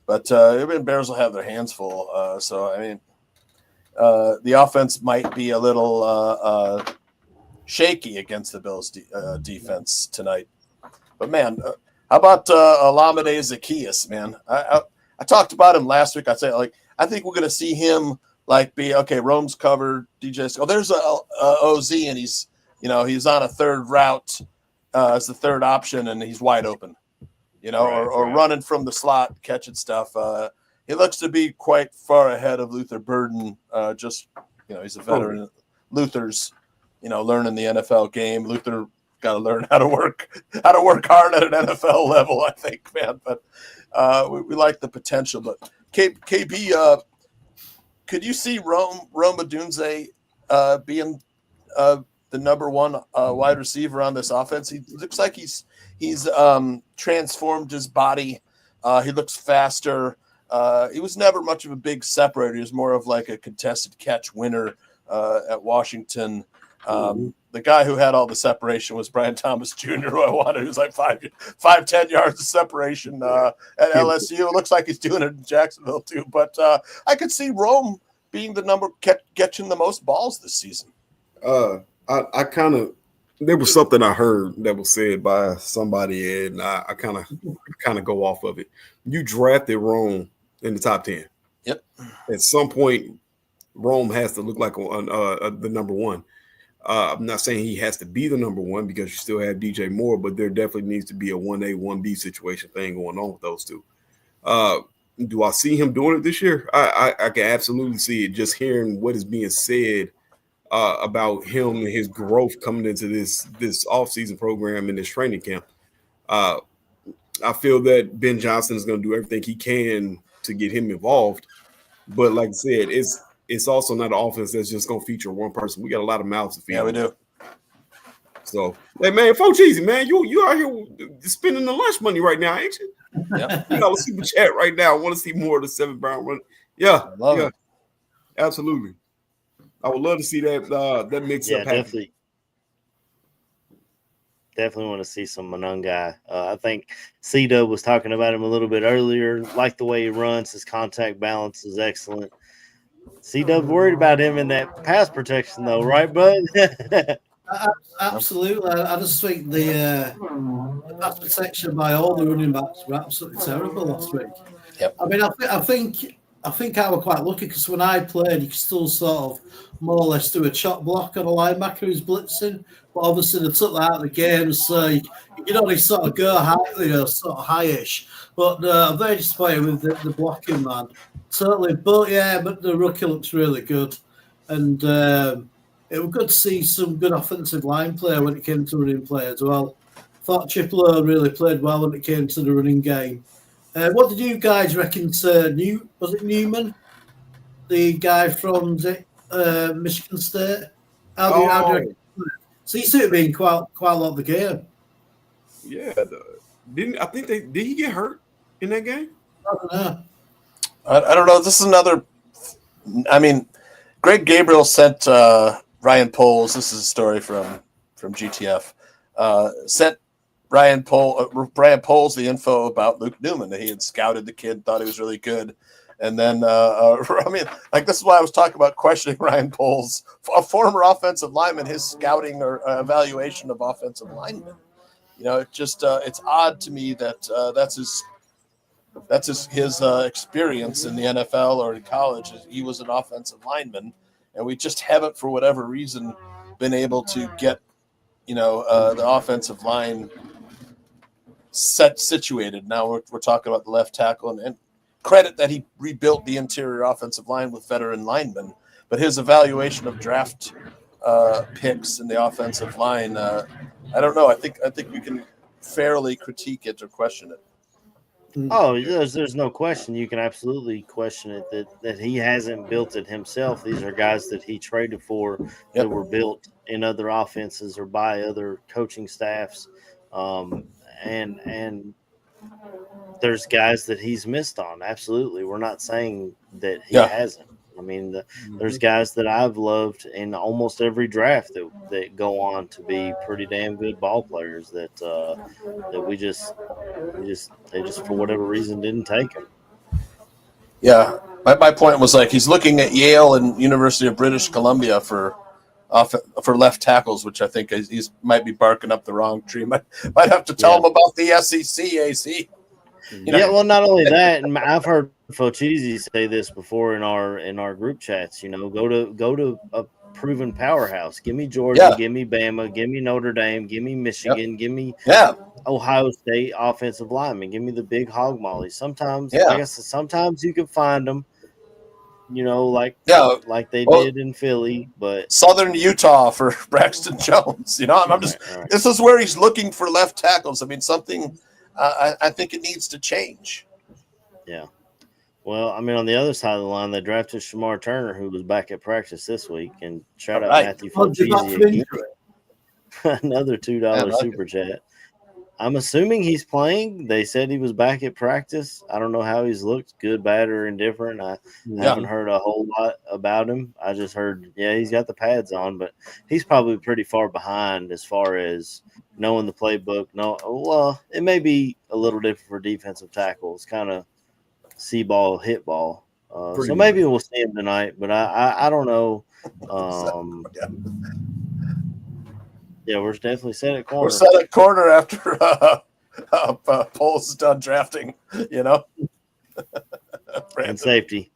but Bears will have their hands full. So I mean, the offense might be a little shaky against the Bills defense tonight. But man, how about Olamide Zaccheaus? Man, I talked about him last week. I think we're going to see him be okay. Rome's covered. DJ. Oh, there's a OZ, and he's he's on a third route as the third option and he's wide open, or running from the slot, catching stuff. He looks to be quite far ahead of Luther Burden. He's a veteran. Luther's, learning the NFL game. Luther got to learn how to work hard at an NFL level, I think, man. But we like the potential. But KB, could you see Rome Odunze being the number one wide receiver on this offense? He looks like he's transformed his body. He looks faster. He was never much of a big separator. He was more of like a contested catch winner at Washington. The guy who had all the separation was Brian Thomas Jr., who I wanted. He was like 5-10 yards of separation at LSU. It looks like he's doing it in Jacksonville too. But I could see Rome being the number catching the most balls this season. I kind of there was something I heard that was said by somebody, and I kind of go off of it. You drafted Rome in the top 10. Yep. At some point, Rome has to look like the number one. I'm not saying he has to be the number one because you still have DJ Moore, but there definitely needs to be a 1A, 1B situation thing going on with those two. Do I see him doing it this year? I can absolutely see it. Just hearing what is being said about him and his growth coming into this offseason program and this training camp. I feel that Ben Johnson is going to do everything he can to get him involved. But like I said, it's also not an offense that's just going to feature one person. We got a lot of mouths to feed. Yeah, we do. So, hey, man, Fo Cheesy, man, you out here spending the lunch money right now, ain't you? Yep. You got a super chat right now. I want to see more of the 7 round run. Yeah, I love it. Absolutely. I would love to see that mix up. Definitely want to see some Monungai. I think C-Dub was talking about him a little bit earlier. Like the way he runs, his contact balance is excellent. C-Dub's worried about him in that pass protection, though, right, bud? Absolutely. I just think the pass protection by all the running backs were absolutely terrible last week. Yep. I mean, I think I was quite lucky because when I played, you could still sort of more or less do a chop block on a linebacker who's blitzing. But obviously, they took that out of the game, so you can only sort of go high, sort of high-ish. But I'm very disappointed with the blocking, man. Totally. But yeah, but the rookie looks really good. And it was good to see some good offensive line play when it came to running play as well. Thought Chiplow really played well when it came to the running game. What did you guys reckon to was it Newman? The guy from Michigan State? How do you reckon? So he should have been quite a lot of the game. Yeah. Did he get hurt in that game? I don't know. I don't know. This is another. I mean, Greg Gabriel sent Ryan Poles. This is a story from GTF. Sent Brian Poles the info about Luke Newman, that he had scouted the kid, thought he was really good. And then, I mean, like, this is why I was talking about questioning Ryan Poles, a former offensive lineman, his scouting or evaluation of offensive linemen. It just it's odd to me that that's his experience in the NFL or in college. He was an offensive lineman, and we just haven't, for whatever reason, been able to get the offensive line situated. Now we're talking about the left tackle, and credit that he rebuilt the interior offensive line with veteran linemen, but his evaluation of draft picks in the offensive line, I don't know. I think we can fairly critique it or question it. Oh, there's no question. You can absolutely question it that he hasn't built it himself. These are guys that he traded for that were built in other offenses or by other coaching staffs. And there's guys that he's missed on. Absolutely. We're not saying that he hasn't. I mean, there's guys that I've loved in almost every draft that go on to be pretty damn good ball players that they just for whatever reason didn't take them. Yeah, my point was, like, he's looking at Yale and University of British Columbia for left tackles, which I think he's might be barking up the wrong tree. Might have to tell him about the SEC, AC. Yeah, well, not only that, and I've heard Focheezy say this before in our group chats. Go to proven powerhouse. Give me Georgia, give me Bama, give me Notre Dame, give me Michigan, give me Ohio State offensive linemen. Give me the big hog mollies. Sometimes, like I said, sometimes you can find them, like they did in Philly, but Southern Utah for Braxton Jones. I'm just this is where he's looking for left tackles. I mean, something I think it needs to change. Yeah. Well, I mean, on the other side of the line, they drafted Shamar Turner, who was back at practice this week, and shout out Matthew Fulchese again. Another $2 super chat. I'm assuming he's playing. They said he was back at practice. I don't know how he's looked, good, bad, or indifferent. I haven't heard a whole lot about him. I just heard, he's got the pads on, but he's probably pretty far behind as far as knowing the playbook. No, well, it may be a little different for defensive tackles, kind of see ball, hit ball. So maybe we'll see him tonight, but I don't know. Yeah, we're definitely set at corner. We're set at corner after Poles is done drafting, and safety.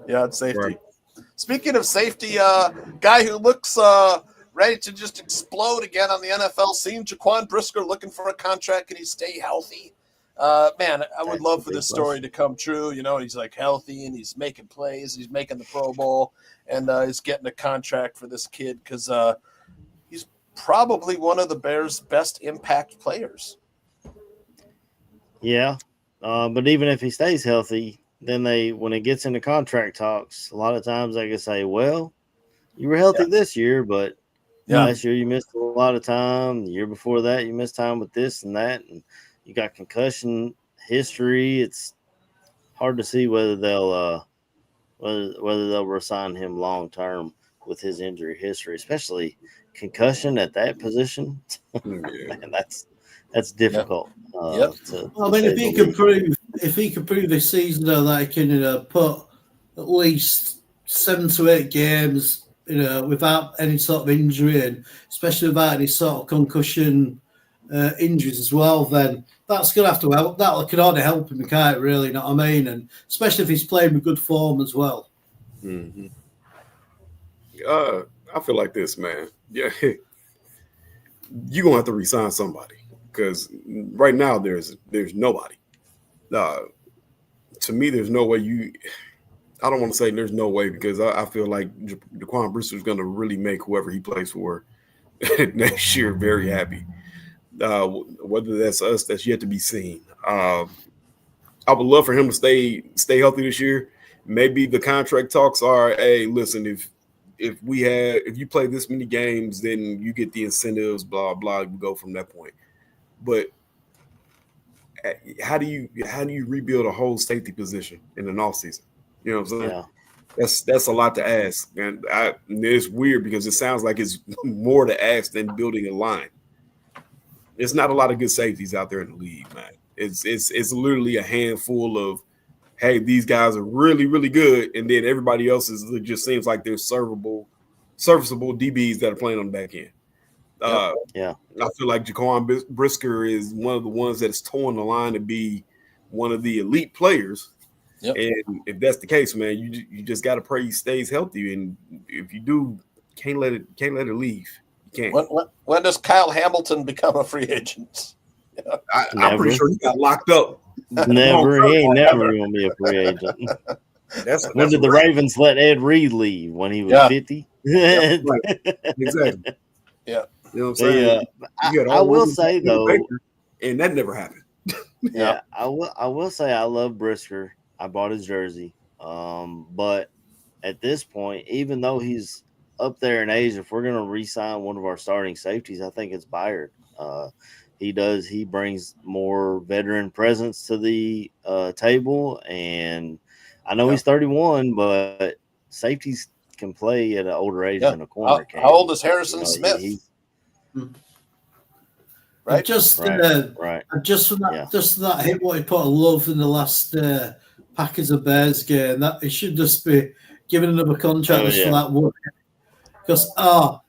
Yeah, and safety. Right. Speaking of safety, guy who looks ready to just explode again on the NFL scene, Jaquan Brisker looking for a contract. Can he stay healthy? Man, I would love for this story to come true. He's like healthy and he's making plays. He's making the Pro Bowl and he's getting a contract for this kid because he's probably one of the Bears' best impact players. Yeah, but even if he stays healthy, then when it gets into contract talks, a lot of times they can say, well, you were healthy this year, but last year you missed a lot of time. The year before that, you missed time with this and that, and you got concussion history. It's hard to see whether they'll resign him long term with his injury history, especially concussion at that position. Man, that's difficult. If he can prove this season though that he can put at least 7 to 8 games without any sort of injury, and especially without any sort of concussion injuries as well, then that's going to have to help. That can only help him, can't it, really? You know what I mean? And especially if he's playing with good form as well. Mm-hmm. I feel like this, man. Yeah, you're going to have to resign somebody because right now there's nobody. To me, there's no way I don't want to say there's no way because I feel like Jaquan Brisker is going to really make whoever he plays for next year very happy. Whether that's us, that's yet to be seen. I would love for him to stay healthy this year. Maybe the contract talks are, hey, listen, if you play this many games, then you get the incentives, blah blah. We go from that point. But how do you rebuild a whole safety position in an offseason? You know what I'm saying? Yeah. That's a lot to ask, and it's weird because it sounds like it's more to ask than building a line. There's not a lot of good safeties out there in the league, man. It's literally a handful of, hey, these guys are really, really good, and then everybody else just seems like they're serviceable DBs that are playing on the back end. I feel like Jaquan Brisker is one of the ones that's towing the line to be one of the elite players. Yep. And if that's the case, man, you just got to pray he stays healthy, and if you do, can't let it leave. You can't. When does Kyle Hamilton become a free agent? I'm pretty sure he got locked up. Never, he ain't never gonna be a free agent. When did the Ravens let Ed Reed leave? When he was 50? Yeah, right. Exactly. Yeah. You know what I'm saying? I will say though, and that never happened. Yeah, I will say I love Brisker. I bought his jersey. But at this point, even though he's up there in age, if we're gonna re-sign one of our starting safeties, I think it's Byard. He brings more veteran presence to the table, and I know he's 31, but safeties can play at an older age than a corner can. How old is Harrison Smith? Right. Just for that hit what he put a love in the last Packers of Bears game. That he should just be giving another contract for that work. Because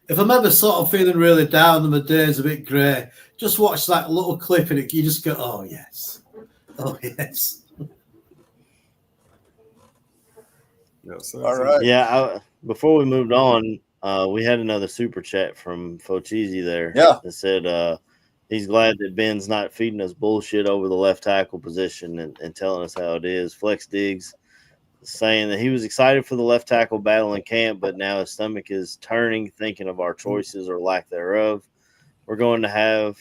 if I'm ever sort of feeling really down and my day's a bit grey, just watch that little clip and you just go, oh yes. All right. Yeah. Before we moved on, We had another super chat from Fochizi there. Yeah. That said he's glad that Ben's not feeding us bullshit over the left tackle position and telling us how it is. Flex Diggs saying that he was excited for the left tackle battle in camp, but now his stomach is turning thinking of our choices or lack thereof. We're going to have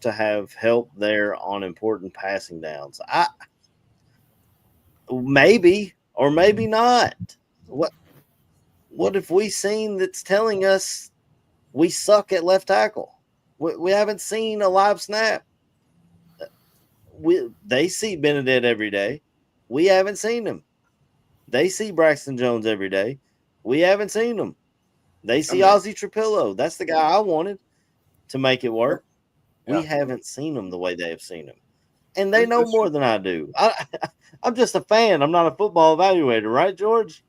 to have help there on important passing downs. Maybe or maybe not. What have we seen that's telling us we suck at left tackle? We haven't seen a live snap. They see Benedict every day. We haven't seen him. They see Braxton Jones every day. We haven't seen him. They see Ozzie Trapillo. That's the guy I wanted to make it work. Yeah. We haven't seen him the way they have seen him. And they know more than I do. I'm just a fan. I'm not a football evaluator, right, George?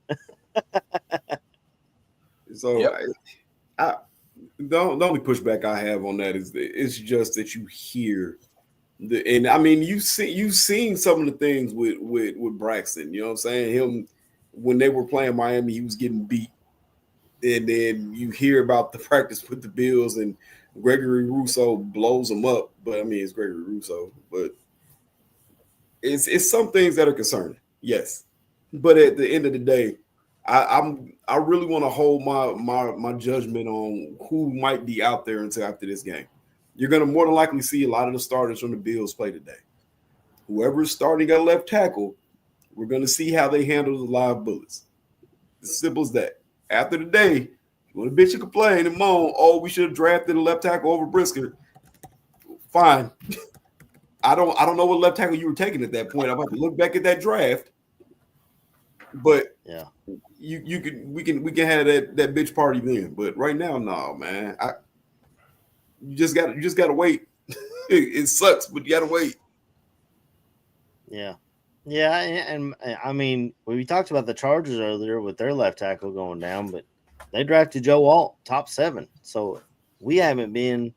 So the only pushback I have on that is it's just that you hear and I mean you've seen some of the things with Braxton. You know what I'm saying? Him when they were playing Miami, he was getting beat, and then you hear about the practice with the Bills and Gregory Rousseau blows him up. But I mean it's Gregory Rousseau, but it's some things that are concerning. Yes, but at the end of the day, I really want to hold my judgment on who might be out there until after this game. You're going to more than likely see a lot of the starters from the Bills play today. Whoever's starting at left tackle, we're going to see how they handle the live bullets. As simple as that. After the day, you want to bitch and complain and moan, oh, we should have drafted a left tackle over Brisker. Fine. I don't know what left tackle you were taking at that point. I'm about to look back at that draft. But yeah, we can have that bitch party then. But right now, no, man. You just gotta wait. It sucks, but you gotta wait. Yeah, and I mean we talked about the Chargers earlier with their left tackle going down, but they drafted Joe Alt top 7, so we haven't been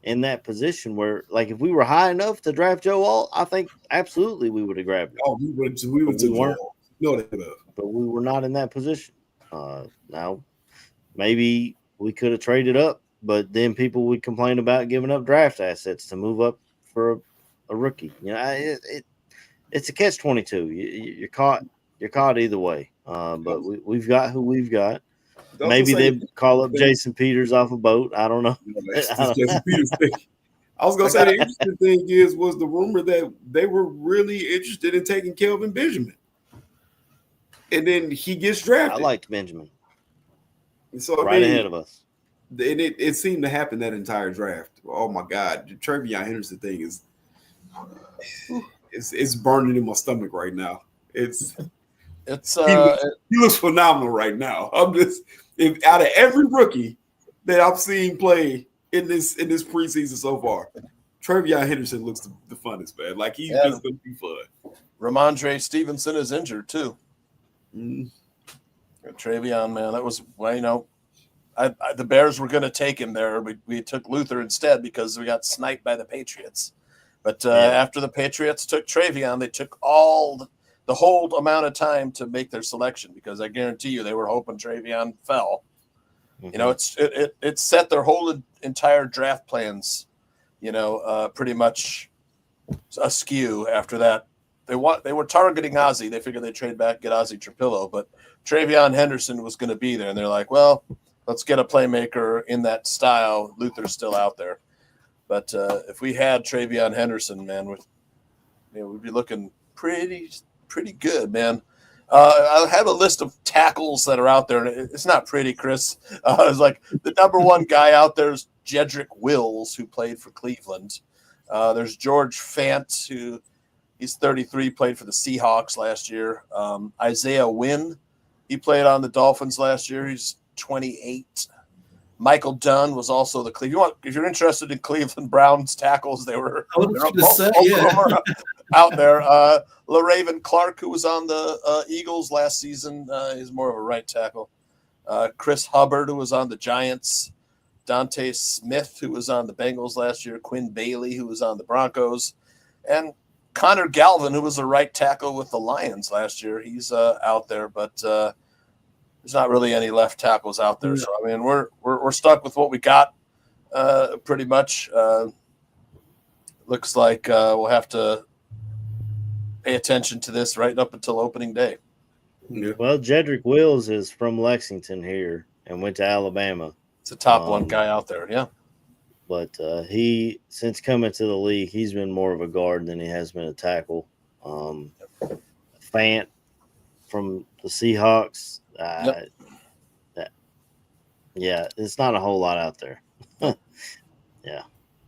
in that position where, like, if we were high enough to draft Joe Alt, I think absolutely we would have grabbed him. Oh, we would. No, but we were not in that position. Now, maybe we could have traded up, but then people would complain about giving up draft assets to move up for a rookie. You know, it's a catch-22. You're caught either way. But we've got who we've got. Maybe they call up Jason Peters off a boat. I don't know. Jason Peters thing. I was gonna say the interesting thing was the rumor that they were really interested in taking Kelvin Benjamin. And then he gets drafted. I liked Benjamin. So ahead of us. And it seemed to happen that entire draft. Oh my God, the Trevion Henderson thing is burning in my stomach right now. He looks phenomenal right now. Out of every rookie that I've seen play in this preseason so far, Trevion Henderson looks the funnest, man. Like he's just going to be fun. Ramondre Stevenson is injured too. Mm. Trevion, man, that was the Bears were going to take him there. We took Luther instead because we got sniped by the Patriots. But after the Patriots took Trevion, they took all the whole amount of time to make their selection because I guarantee you they were hoping Trevion fell. Mm-hmm. You know, it set their whole entire draft plans, pretty much askew after that. They were targeting Ozzie. They figured they'd trade back, get Ozzie Trapillo, but Trevion Henderson was going to be there. And they're like, well, let's get a playmaker in that style. Luther's still out there. But if we had Trevion Henderson, man, we'd be looking pretty good, man. I have a list of tackles that are out there, and it's not pretty, Chris. It's like the number one guy out there is Jedrick Wills, who played for Cleveland. There's George Fant, he's 33, played for the Seahawks last year. Isaiah Wynn, he played on the Dolphins last year. He's 28. Michael Dunn was also the Cleveland. If you're interested in Cleveland Browns tackles, they're out there. LaRaven Clark, who was on the Eagles last season, is more of a right tackle. Chris Hubbard, who was on the Giants. Dante Smith, who was on the Bengals last year. Quinn Bailey, who was on the Broncos. And Connor Galvin, who was a right tackle with the Lions last year. He's out there. But there's not really any left tackles out there. So I mean, we're stuck with what we got, pretty much. Looks like we'll have to pay attention to this right up until opening day. Yeah. Well, Jedrick Wills is from Lexington here and went to Alabama. It's a top one guy out there, yeah. But he, since coming to the league, he's been more of a guard than he has been a tackle. Fant from the Seahawks. Yeah, it's not a whole lot out there. Yeah.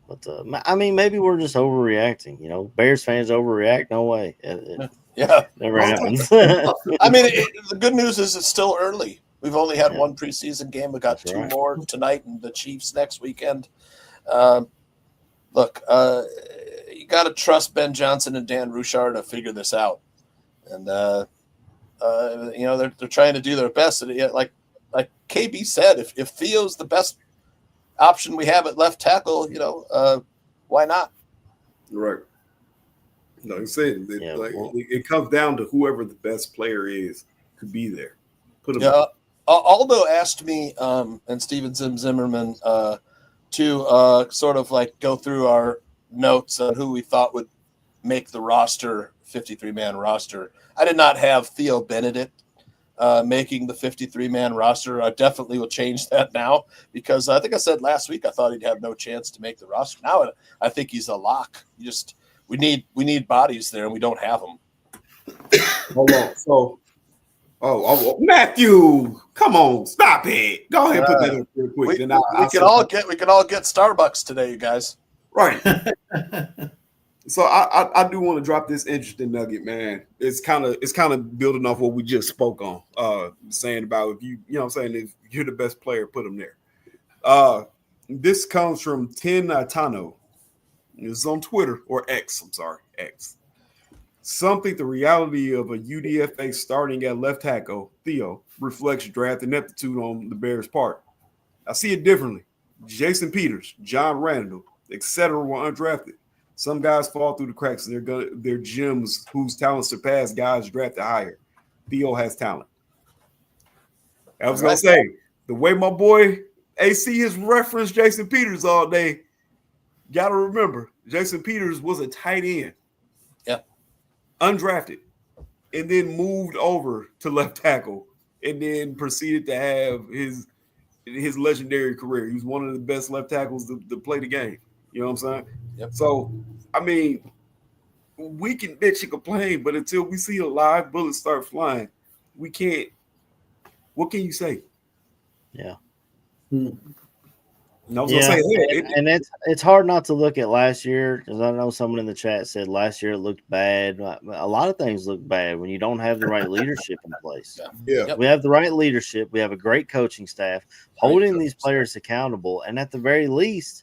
But, I mean, maybe we're just overreacting. You know, Bears fans overreact. No way. Yeah. Never happens. I mean, the good news is it's still early. We've only had one preseason game. We got two more tonight and the Chiefs next weekend. Look, you got to trust Ben Johnson and Dan Ruchar to figure this out. And, you know, they're trying to do their best. And like KB said, if Theo's the best option we have at left tackle, you know, why not? Right. Like I said, it comes down to whoever the best player is to be there. Put him Aldo asked me and Steven Zimmerman to sort of like go through our notes on who we thought would make the roster, 53-man roster. I did not have Theo Benedict making the 53-man roster. I definitely will change that now because I think I said last week I thought he'd have no chance to make the roster. Now I think he's a lock. We need bodies there and we don't have them. Hold on. So, Matthew, come on, stop it. Go ahead and put that in real quick. We can all get Starbucks today, you guys. Right. So I do want to drop this interesting nugget, man. It's kind of building off what we just spoke on, saying about if if you're the best player, put him there. This comes from Ten Tano. It's on Twitter or X. I'm sorry, X. Some think the reality of a UDFA starting at left tackle, Theo, reflects draft ineptitude on the Bears' part. I see it differently. Jason Peters, John Randall, etc. were undrafted. Some guys fall through the cracks and they're gems whose talents surpass guys drafted higher. Theo has talent. I was going to say, the way my boy AC has referenced Jason Peters all day, got to remember, Jason Peters was a tight end. Yep. Undrafted. And then moved over to left tackle and then proceeded to have his legendary career. He was one of the best left tackles to play the game. You know what I'm saying? Yep. So, I mean, we can bitch and complain, but until we see a live bullet start flying, we can't. What can you say? Yeah. And I was gonna say, and it's hard not to look at last year, because I know someone in the chat said last year it looked bad. A lot of things look bad when you don't have the right leadership in place. Yeah. We have the right leadership. We have a great coaching staff holding these players accountable, and at the very least,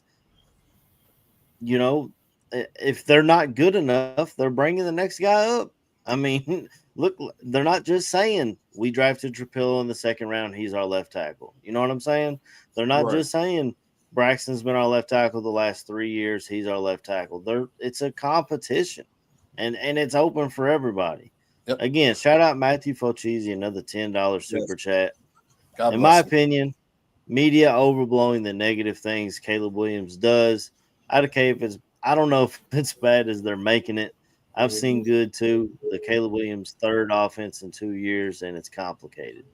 you know, if they're not good enough, they're bringing the next guy up. I mean, look, they're not just saying we drafted Trapillo in the second round. He's our left tackle. You know what I'm saying? They're not just saying Braxton's been our left tackle the last 3 years. He's our left tackle. It's a competition, and it's open for everybody. Yep. Again, shout out Matthew Fochese, another $10 super chat. God in bless my him. opinion, media overblowing the negative things Caleb Williams does. I don't know if it's bad as they're making it. I've seen good too. The Caleb Williams third offense in 2 years, and it's complicated.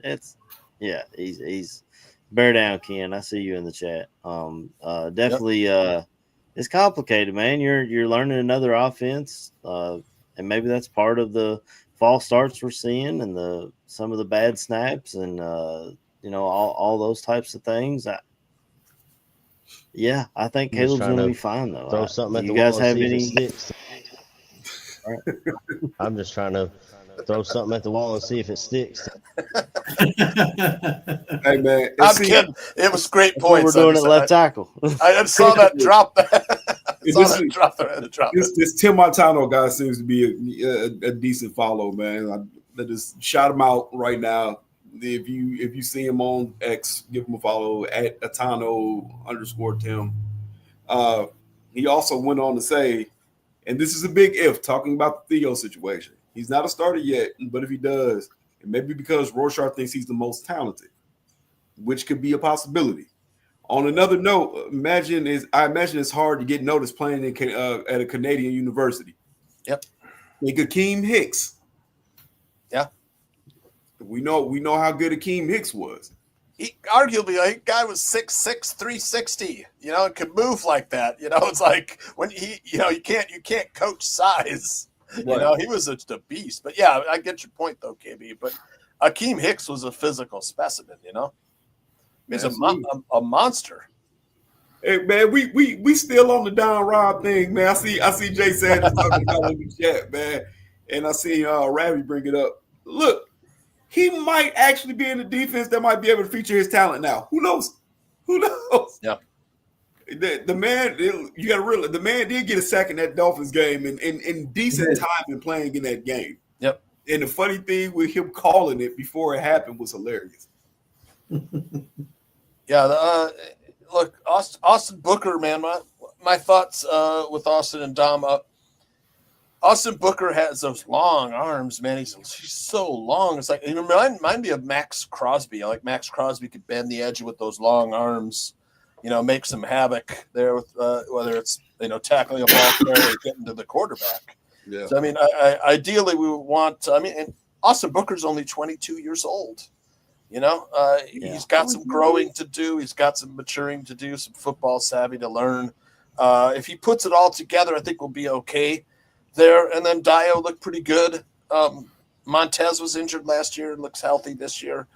He's bear down, Ken. I see you in the chat. Definitely, it's complicated, man. You're learning another offense, and maybe that's part of the false starts we're seeing and some of the bad snaps and all those types of things. I think Caleb's going to be fine though. Throw something at the you guys wall have and any? see if it sticks. I'm just trying to throw something at the wall and see if it sticks. Hey man, I'm kidding. It was great points. We're doing it left tackle. I saw that drop. This Tim Montano guy seems to be a decent follow, man. I just shout him out right now. If you see him on X, give him a follow at Atano_Tim. He also went on to say, and this is a big if, talking about the Theo situation. He's not a starter yet, but if he does, And maybe because Rorschach thinks he's the most talented, which could be a possibility. On another note, I imagine it's hard to get noticed playing at a Canadian university. Yep. Like Akeem Hicks. Yeah. We know how good Akeem Hicks was. He arguably, a guy was 6'6", 360, and could move like that. It's like when you can't coach size. Right. He was just a beast. But yeah, I get your point though, KB. But Akeem Hicks was a physical specimen. He's a monster. Hey man, we still on the Don Rob thing, man. I see Jay Sanders talking about in the chat, man, and I see Ravi bring it up. Look, he might actually be in the defense that might be able to feature his talent now. Who knows? Yeah. The man, you got to realize the man did get a sack in that Dolphins game in decent time in playing in that game. Yep. And the funny thing with him calling it before it happened was hilarious. Yeah. Look, Austin Booker, man. My thoughts with Austin and Dom. Austin Booker has those long arms, man. He's so long. It's like, remind me of Max Crosby. Like Max Crosby could bend the edge with those long arms, make some havoc there with whether it's tackling a ball carrier or getting to the quarterback. Yeah. So ideally we would want. And Austin Booker's only 22 years old. He's got some growing to do. He's got some maturing to do. Some football savvy to learn. If he puts it all together, I think we'll be okay there. And then Dio looked pretty good. Montez was injured last year and looks healthy this year.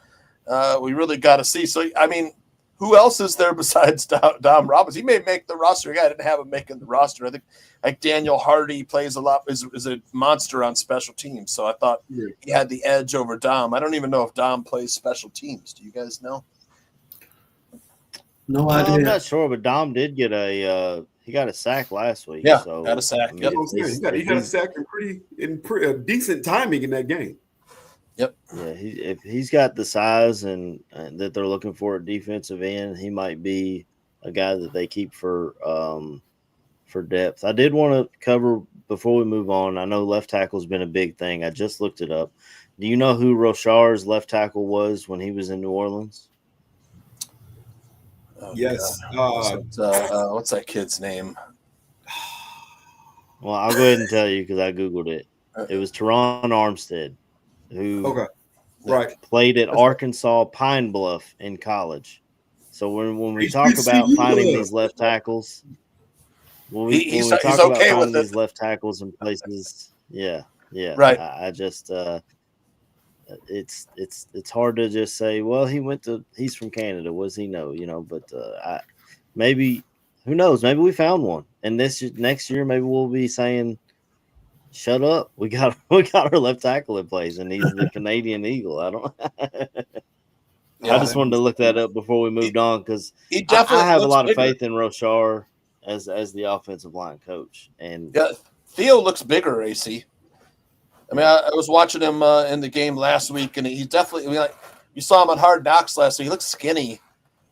We really got to see. So, who else is there besides Dom Robbins? He may make the roster. I didn't have him making the roster. I think like Daniel Hardy plays a lot, is a monster on special teams. So I thought he had the edge over Dom. I don't even know if Dom plays special teams. Do you guys know? No idea. I'm not sure, but Dom did get he got a sack last week. Yeah, so got a sack. He got a sack in pretty decent timing in that game. Yep. Yeah, if he's got the size and that they're looking for at defensive end, he might be a guy that they keep for depth. I did want to cover before we move on. I know left tackle has been a big thing. I just looked it up. Do you know who Rochar's left tackle was when he was in New Orleans? Oh, yes. What's that kid's name? Well, I'll go ahead and tell you because I Googled it. It was Teron Armstead, who played at Arkansas Pine Bluff in college. So when we talk about finding these left tackles, he's okay with these left tackles in places, right. I just it's hard to just say, well, he's from Canada. What does he know? But maybe who knows? Maybe we found one, and next year maybe we'll be saying, shut up. We got our left tackle in place, and he's the Canadian Eagle. I don't. I just wanted to look that up before we moved on because I have a lot of faith in Rochar as the offensive line coach. And Theo looks bigger, AC. I was watching him in the game last week, and he definitely. You saw him on Hard Knocks last week. He looks skinny.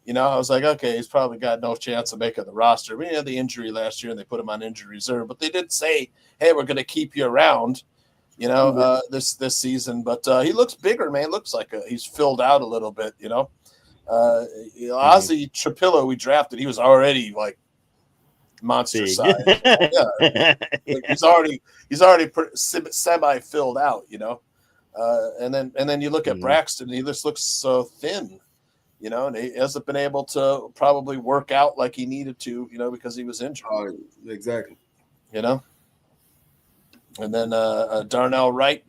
I was like, okay, he's probably got no chance of making the roster. We had the injury last year, and they put him on injury reserve. But they did say, hey, we're going to keep you around, this season. But he looks bigger, man. Looks like he's filled out a little bit, Ozzy Trapillo, we drafted, he was already, like, monster size. He's already semi-filled out, and then you look at Braxton, and he just looks so thin. And he hasn't been able to probably work out like he needed to, because he was injured. Exactly. And then Darnell Wright,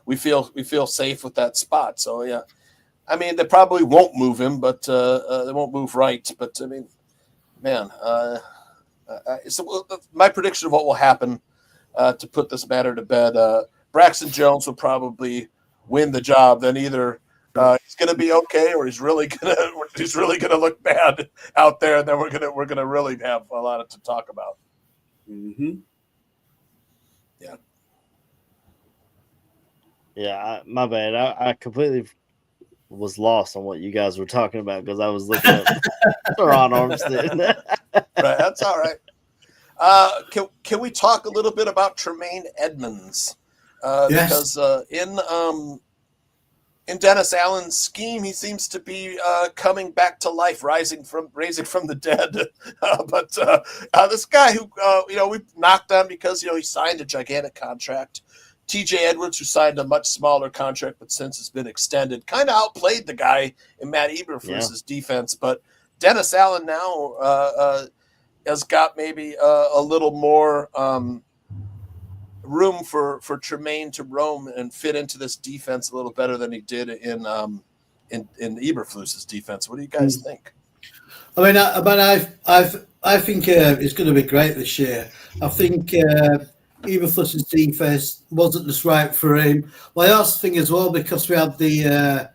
we feel safe with that spot. So yeah, they probably won't move him, but they won't move Wright. But man, so my prediction of what will happen to put this matter to bed, Braxton Jones will probably win the job. Then either. He's going to be okay, or he's really gonna look bad out there, and then we're gonna really have a lot to talk about. Mm-hmm. Yeah. My bad. I completely was lost on what you guys were talking about because I was looking at Teron Armstead. Right, that's all right. Can we talk a little bit about Tremaine Edmonds? Yes. Because in Dennis Allen's scheme, he seems to be coming back to life, raising from the dead. But this guy who we knocked on because he signed a gigantic contract. T.J. Edwards, who signed a much smaller contract, but since it's been extended, kind of outplayed the guy in Matt Eberflus's defense. But Dennis Allen now has got maybe a little more room for Tremaine to roam and fit into this defense a little better than he did in Eberflus's defense. What do you guys think? I mean, I think it's going to be great this year. I think Eberflus's defense wasn't just right for him. Well, I also think as well because we had the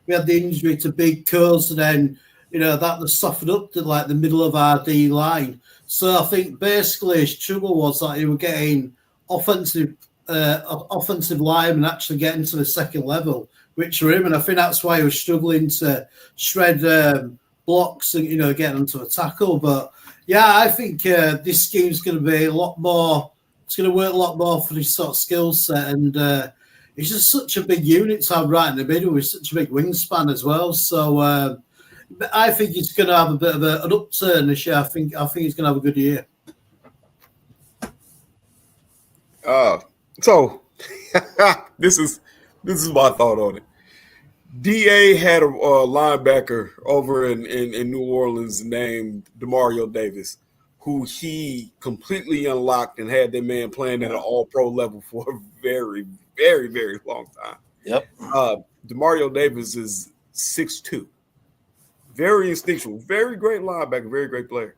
injury to Big Cuz, and then that was softened up to like the middle of our D line. So I think basically his trouble was that he was getting offensive linemen actually getting to the second level, which for him, and I think that's why he was struggling to shred blocks and getting onto a tackle. But yeah, I think this scheme's going to be a lot more. It's going to work a lot more for his sort of skill set, and it's just such a big unit to have right in the middle with such a big wingspan as well. So I think he's going to have a bit of an upturn this year. I think he's going to have a good year. So this is my thought on it. DA had a linebacker over in New Orleans named DeMario Davis, who he completely unlocked and had that man playing at an all-pro level for a very, very, very long time. Yep. DeMario Davis is 6'2", very instinctual, very great linebacker, very great player.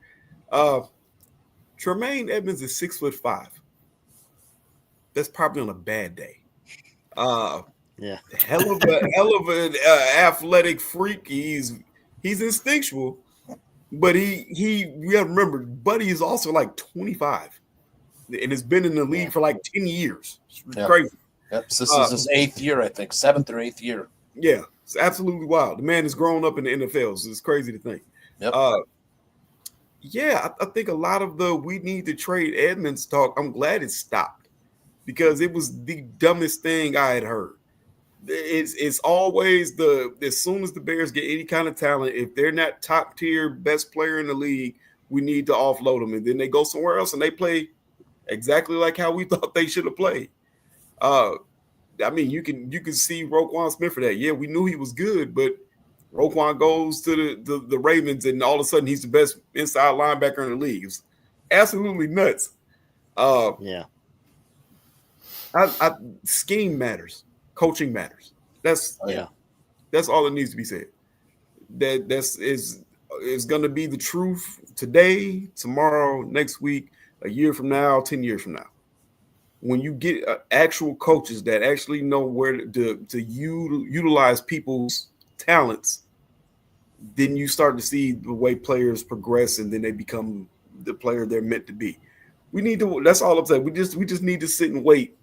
Tremaine Edmonds is 6'5". That's probably on a bad day. Yeah, hell of an athletic freak. He's instinctual, but we got to remember, Buddy is also like 25, and has been in the league for like 10 years. It's crazy. Yep. So this is his 8th year, I think, 7th or 8th year. Yeah, it's absolutely wild. The man has grown up in the NFL, so it's crazy to think. Yep. I think a lot of the we need to trade Edmonds talk, I'm glad it stopped, because it was the dumbest thing I had heard. It's always as soon as the Bears get any kind of talent, if they're not top tier, best player in the league, we need to offload them. And then they go somewhere else and they play exactly like how we thought they should have played. I mean, you can see Roquan Smith for that. Yeah, we knew he was good, but Roquan goes to the Ravens and all of a sudden he's the best inside linebacker in the league. It's absolutely nuts. Scheme matters. Coaching matters. That's all that needs to be said. That's going to be the truth today, tomorrow, next week, a year from now, 10 years from now. When you get actual coaches that actually know where to utilize people's talents, then you start to see the way players progress, and then they become the player they're meant to be. That's all I'm saying. We just need to sit and wait.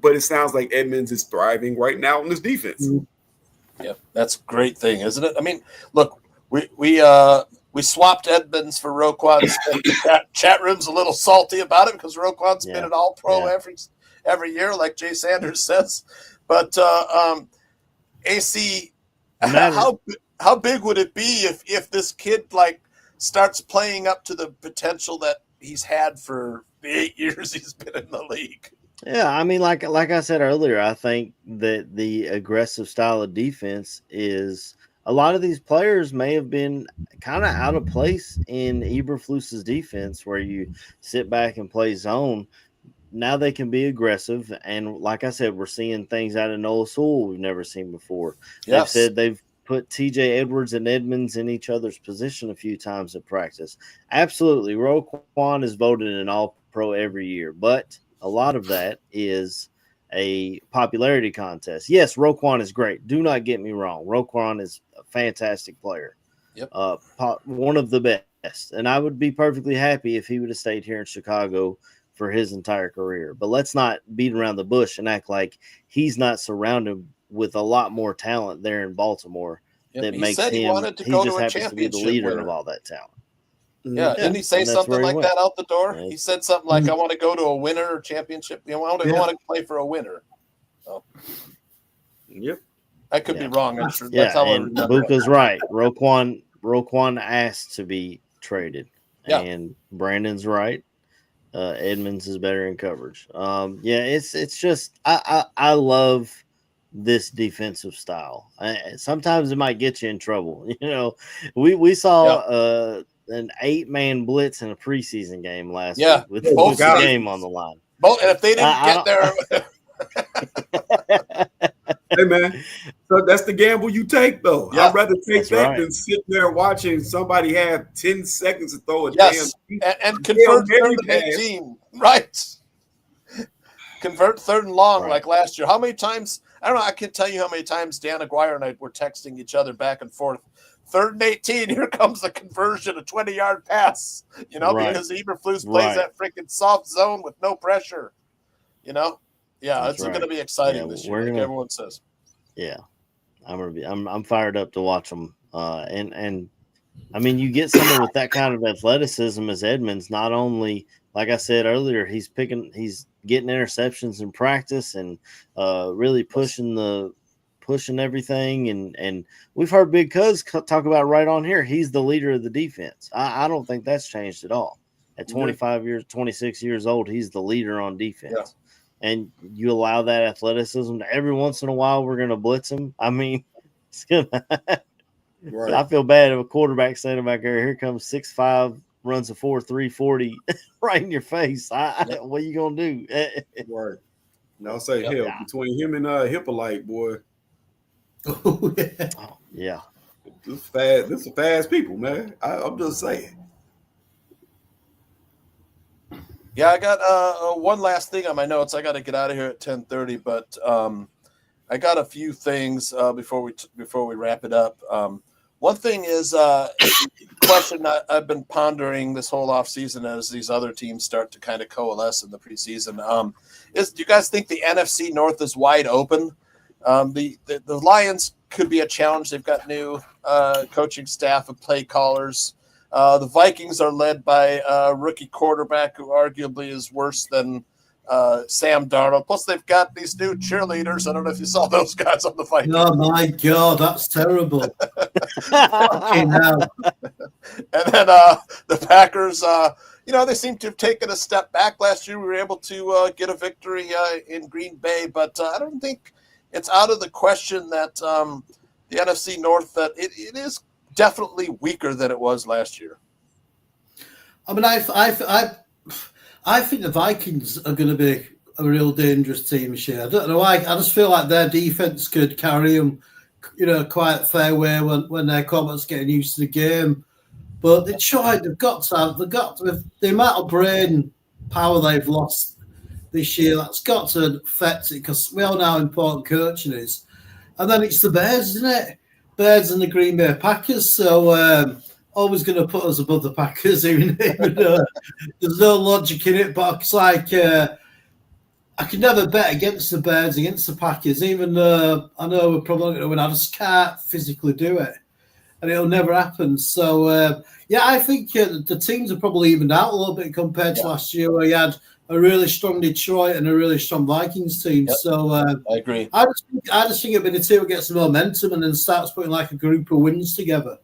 But it sounds like Edmonds is thriving right now in this defense. Yeah, that's a great thing, isn't it? I mean, look, we swapped Edmonds for Roquan. Chat room's a little salty about it because Roquan's been an all-pro every year, like Jay Sanders says. But AC, how big would it be if this kid starts playing up to the potential that he's had for the 8 years he's been in the league? Yeah, I mean, like I said earlier, I think that the aggressive style of defense is a lot of these players may have been kind of out of place in Eberflus's defense, where you sit back and play zone. Now they can be aggressive, and like I said, we're seeing things out of Noah Sewell we've never seen before. Yes. They've said they've put T.J. Edwards and Edmonds in each other's position a few times at practice. Absolutely, Roquan is voted an All-Pro every year, but a lot of that is a popularity contest. Yes, Roquan is great. Do not get me wrong. Roquan is a fantastic player. Yep. One of the best. And I would be perfectly happy if he would have stayed here in Chicago for his entire career. But let's not beat around the bush and act like he's not surrounded with a lot more talent there in Baltimore that makes him. He just happens to be the leader of all that talent. Yeah, didn't he say something like that out the door? He said something like, "I want to go to a winner or championship. I want to play for a winner." Oh. Yep. I could be wrong. I'm sure Yeah, that's how I and remember. Buka's right. Roquan asked to be traded, Yeah. and Brandon's right. Edmonds is better in coverage. It's just I love this defensive style. Sometimes it might get you in trouble. We saw an 8-man blitz in a preseason game last week with the game on the line. Both, and if they didn't get there. Hey man, so that's the gamble you take, though. Yeah, I'd rather take that right. than sitting there watching somebody have 10 seconds to throw a Yes, damn and convert 3rd and 18. Right. Convert 3rd and long like last year. How many times? I don't know. I can't tell you how many times Dan Aguirre and I were texting each other back and forth. 3rd and 18. Here comes the conversion, a 20-yard pass. Because Eberflus plays that freaking soft zone with no pressure. Yeah, it's going to be exciting this year, like everyone says. Yeah, I'm fired up to watch them. And I mean, you get someone with that kind of athleticism as Edmonds. Not only, like I said earlier, he's getting interceptions in practice and really pushing everything. And we've heard Big Cuz talk about right on here. He's the leader of the defense. I don't think that's changed at all. At 26 years old, he's the leader on defense. Yeah. And you allow that athleticism. Every once in a while, we're going to blitz him. I mean, it's gonna. Right. I feel bad if a quarterback standing back there. Here comes 6'5", runs a 4.3 40 right in your face. What are you gonna do? Right. Now say hell between him and Hippolyte, boy. Oh yeah. This fast. This is fast people, man. I'm just saying. Yeah, I got one last thing on my notes. I got to get out of here at 10:30, but I got a few things before we wrap it up. One thing is a question I've been pondering this whole offseason as these other teams start to kind of coalesce in the preseason. Do you guys think the NFC North is wide open? The Lions could be a challenge. They've got new coaching staff of play callers. The Vikings are led by a rookie quarterback who arguably is worse than Sam Darnold. Plus, they've got these new cheerleaders. I don't know if you saw those guys on the Vikings. Oh, my God, that's terrible. Fucking hell. And then the Packers, they seem to have taken a step back last year. We were able to get a victory in Green Bay, but I don't think it's out of the question that the NFC North, that it is definitely weaker than it was last year. I mean, I think the Vikings are going to be a real dangerous team this year. I don't know why. I just feel like their defense could carry them, quite a fair way when their combat's getting used to the game. But they've got to, the amount of brain power they've lost this year, that's got to affect it, because we all know how important coaching is. And then it's the Bears, isn't it? Bears and the Green Bay Packers. So always going to put us above the Packers, even though there's no logic in it. But it's like I can never bet against the Bears, against the Packers, even though I know we're probably not going to win. I just can't physically do it, and it'll never happen. So I think the teams are probably evened out a little bit compared to last year, where you had a really strong Detroit and a really strong Vikings team. Yep. So I agree. I just think it'll be the team that gets some momentum and then starts putting like a group of wins together.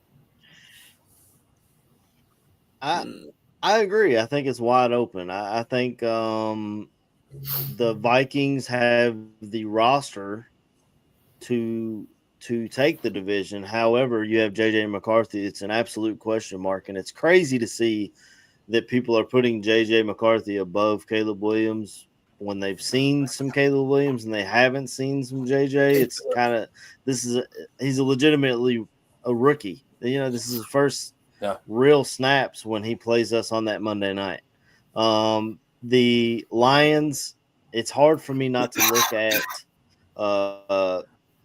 I agree. I think it's wide open. I think the Vikings have the roster to take the division. However, you have J.J. McCarthy. It's an absolute question mark, and it's crazy to see that people are putting J.J. McCarthy above Caleb Williams when they've seen some Caleb Williams and they haven't seen some J.J. It's kind of he's legitimately a rookie. This is his first real snaps when he plays us on that Monday night. The Lions, it's hard for me not to look at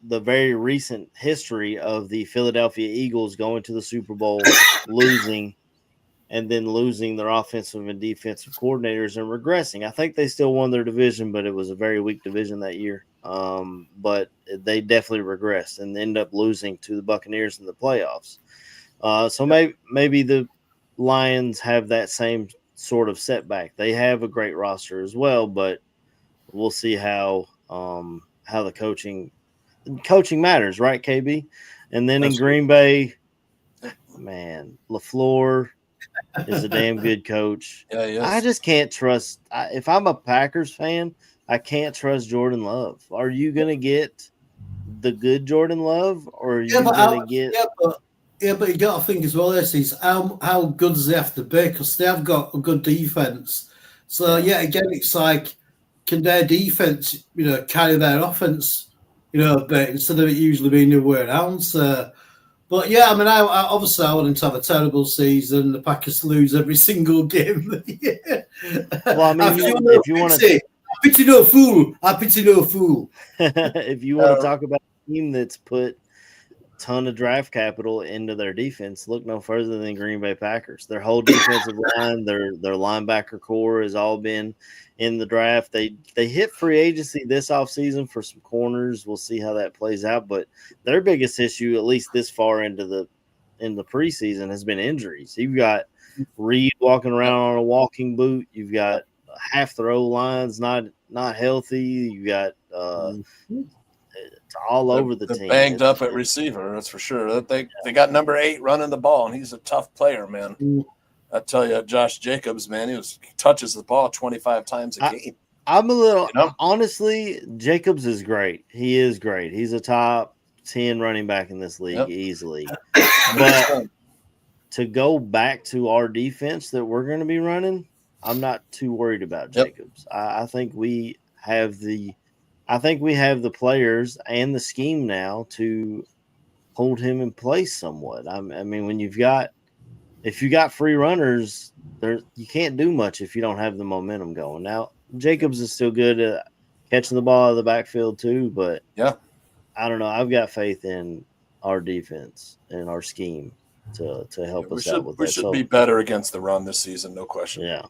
the very recent history of the Philadelphia Eagles going to the Super Bowl, losing, and then losing their offensive and defensive coordinators and regressing. I think they still won their division, but it was a very weak division that year. But they definitely regressed and end up losing to the Buccaneers in the playoffs. So maybe the Lions have that same sort of setback. They have a great roster as well, but we'll see how the coaching coaching matters, right, KB? And then in Green Bay, man, LaFleur is a damn good coach. Yeah, he is. I just can't trust. If I'm a Packers fan, I can't trust Jordan Love. Are you going to get the good Jordan Love, or are you going to get? But you got to think as well. This is how good does they have to be, because they have got a good defense. So again, it's like, can their defense, carry their offense, a bit instead of it usually being the way around. So, but yeah, I mean, I obviously I want them to have a terrible season. The Packers lose every single game. Well, I mean, if you want to say, I pity no fool. I pity no fool. If you want to talk about a team that's put a ton of draft capital into their defense, look no further than Green Bay Packers. Their whole defensive line, their linebacker core has all been in the draft. They hit free agency this offseason for some corners. We'll see how that plays out. But their biggest issue, at least this far in the preseason, has been injuries. You've got Reed walking around on a walking boot. You've got half the O lines not healthy. You got it's all over the team. Banged up at receiver, that's for sure. They got number 8 running the ball, and he's a tough player, man. I tell you, Josh Jacobs, man, he touches the ball 25 times a game. I'm a little honestly. Jacobs is great. He is great. He's a top 10 running back in this league easily. But to go back to our defense that we're going to be running, I'm not too worried about Jacobs. I think we have the players and the scheme now to hold him in place somewhat. I mean, if you got free runners, you can't do much if you don't have the momentum going. Now, Jacobs is still good at catching the ball out of the backfield too, but I don't know. I've got faith in our defense and our scheme to help us out with that. We should be better against the run this season, no question. Yeah.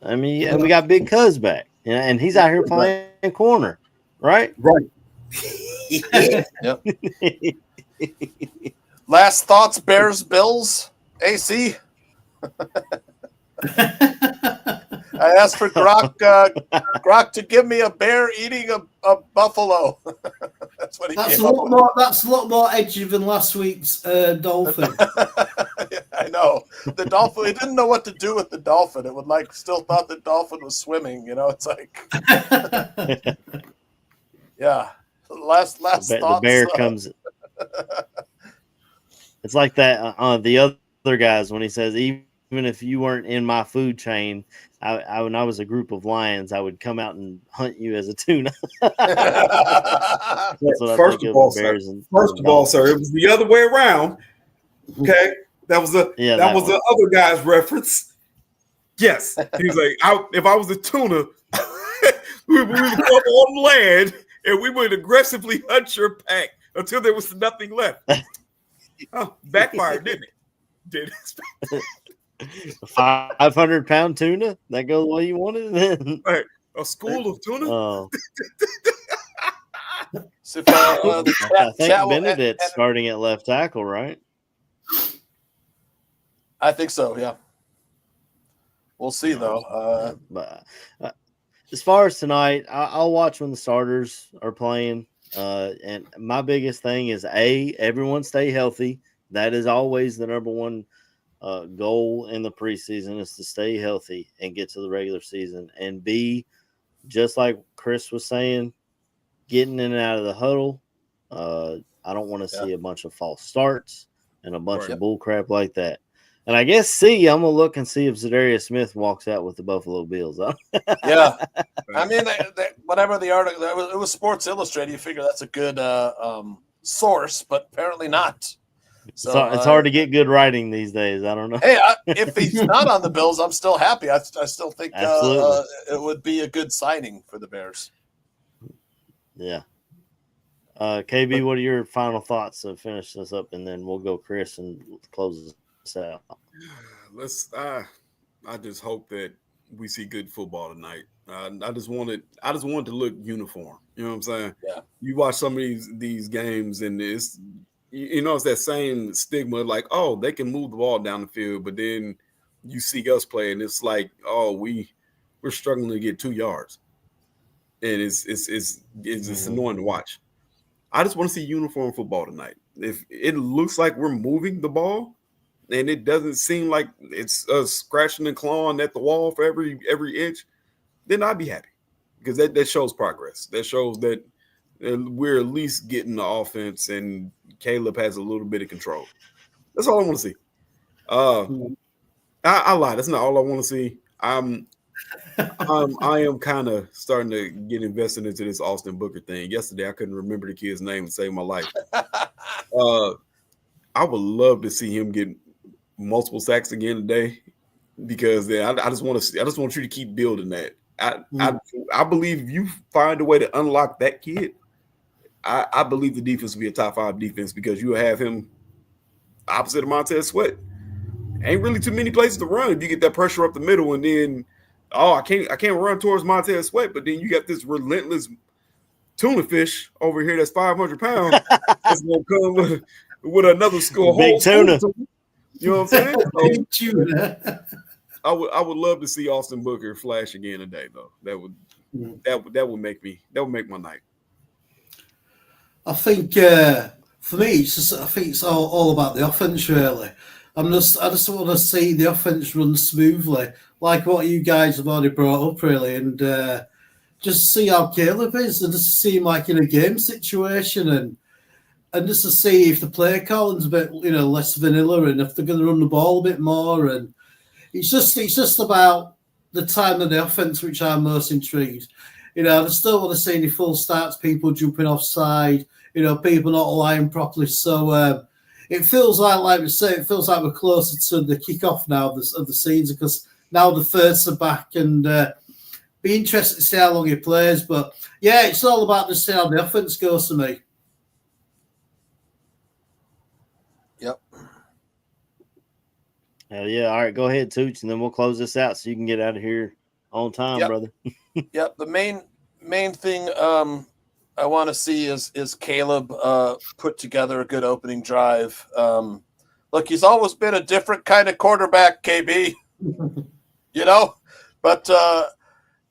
I mean, and we got Big Cuz back, and he's out here playing corner, right? Right. Yep. Last thoughts, Bears, Bills, AC. I asked for Grok to give me a bear eating a buffalo. That's what he That's came a up lot with. more. That's a lot more edgy than last week's dolphin. I know the dolphin. He didn't know what to do with the dolphin. It would still thought the dolphin was swimming. It's like, yeah. Last thoughts. The bear comes. It's like that the other guys when he says, even if you weren't in my food chain, when I was a group of lions, I would come out and hunt you as a tuna. First of all, sir, it was the other way around. Okay, that was the other guy's reference. Yes, he was like, if I was a tuna, we would come on land and we would aggressively hunt your pack until there was nothing left. Oh, backfired, didn't it? Did it? 500-pound tuna? That goes the way you wanted it? Right. A school of tuna? Oh. So I think Benedict's starting at left tackle, right? I think so, yeah. We'll see, though. But as far as tonight, I'll watch when the starters are playing. And my biggest thing is, everyone stay healthy. That is always the number one goal in the preseason, is to stay healthy and get to the regular season. And B, just like Chris was saying, getting in and out of the huddle. I don't want to see a bunch of false starts and a bunch of bull crap like that. And I guess C, I'm gonna look and see if Zadarius Smith walks out with the Buffalo Bills. Yeah, I mean, whatever the article, it was Sports Illustrated. You figure that's a good source, but apparently not. So it's hard to get good writing these days. I don't know. Hey, if he's not on the Bills, I'm still happy. I still think it would be a good signing for the Bears. Yeah. KB, what are your final thoughts to finish this up, and then we'll go Chris and close this out. I just hope that we see good football tonight. I just wanted to look uniform. You know what I'm saying? Yeah. You watch some of these games, and it's that same stigma, like, oh, they can move the ball down the field, but then you see us play, and it's like, oh, we're struggling to get 2 yards, and it's annoying to watch. I just want to see uniform football tonight. If it looks like we're moving the ball, and it doesn't seem like it's scratching and clawing at the wall for every inch, then I'd be happy because that shows progress. That shows that we're at least getting the offense, and Caleb has a little bit of control. That's all I want to see. I lied. That's not all I want to see. I am kind of starting to get invested into this Austin Booker thing. Yesterday, I couldn't remember the kid's name and save my life. I would love to see him get multiple sacks again today, because then I just want you to keep building that. I believe if you find a way to unlock that kid, I believe the defense will be a top 5 defense, because you have him opposite of Montez Sweat. Ain't really too many places to run if you get that pressure up the middle, and then I can't run towards Montez Sweat, but then you got this relentless tuna fish over here that's 500 pounds that's gonna come with another score. Big tuna. You know what I'm saying? Big tuna. I would love to see Austin Booker flash again today, though. That would make my night. I think for me, I think it's all about the offense, really. I just want to see the offense run smoothly, like what you guys have already brought up, really, and just see how Caleb is, and just see him like in a game situation, and just to see if the play calling's a bit, less vanilla, and if they're going to run the ball a bit more, and it's just about the time of the offense which I'm most intrigued. I still want to see any full starts, people jumping offside, people not aligning properly. So it feels like we say, it feels like we're closer to the kickoff now of the season, because now the thirds are back, and be interested to see how long he plays. But yeah, it's all about just how the offense goes to me. Yep. Hell yeah. All right, go ahead, Tooch, and then we'll close this out so you can get out of here on time, brother. Yep. The main thing I want to see is Caleb put together a good opening drive. Look, he's always been a different kind of quarterback, KB. But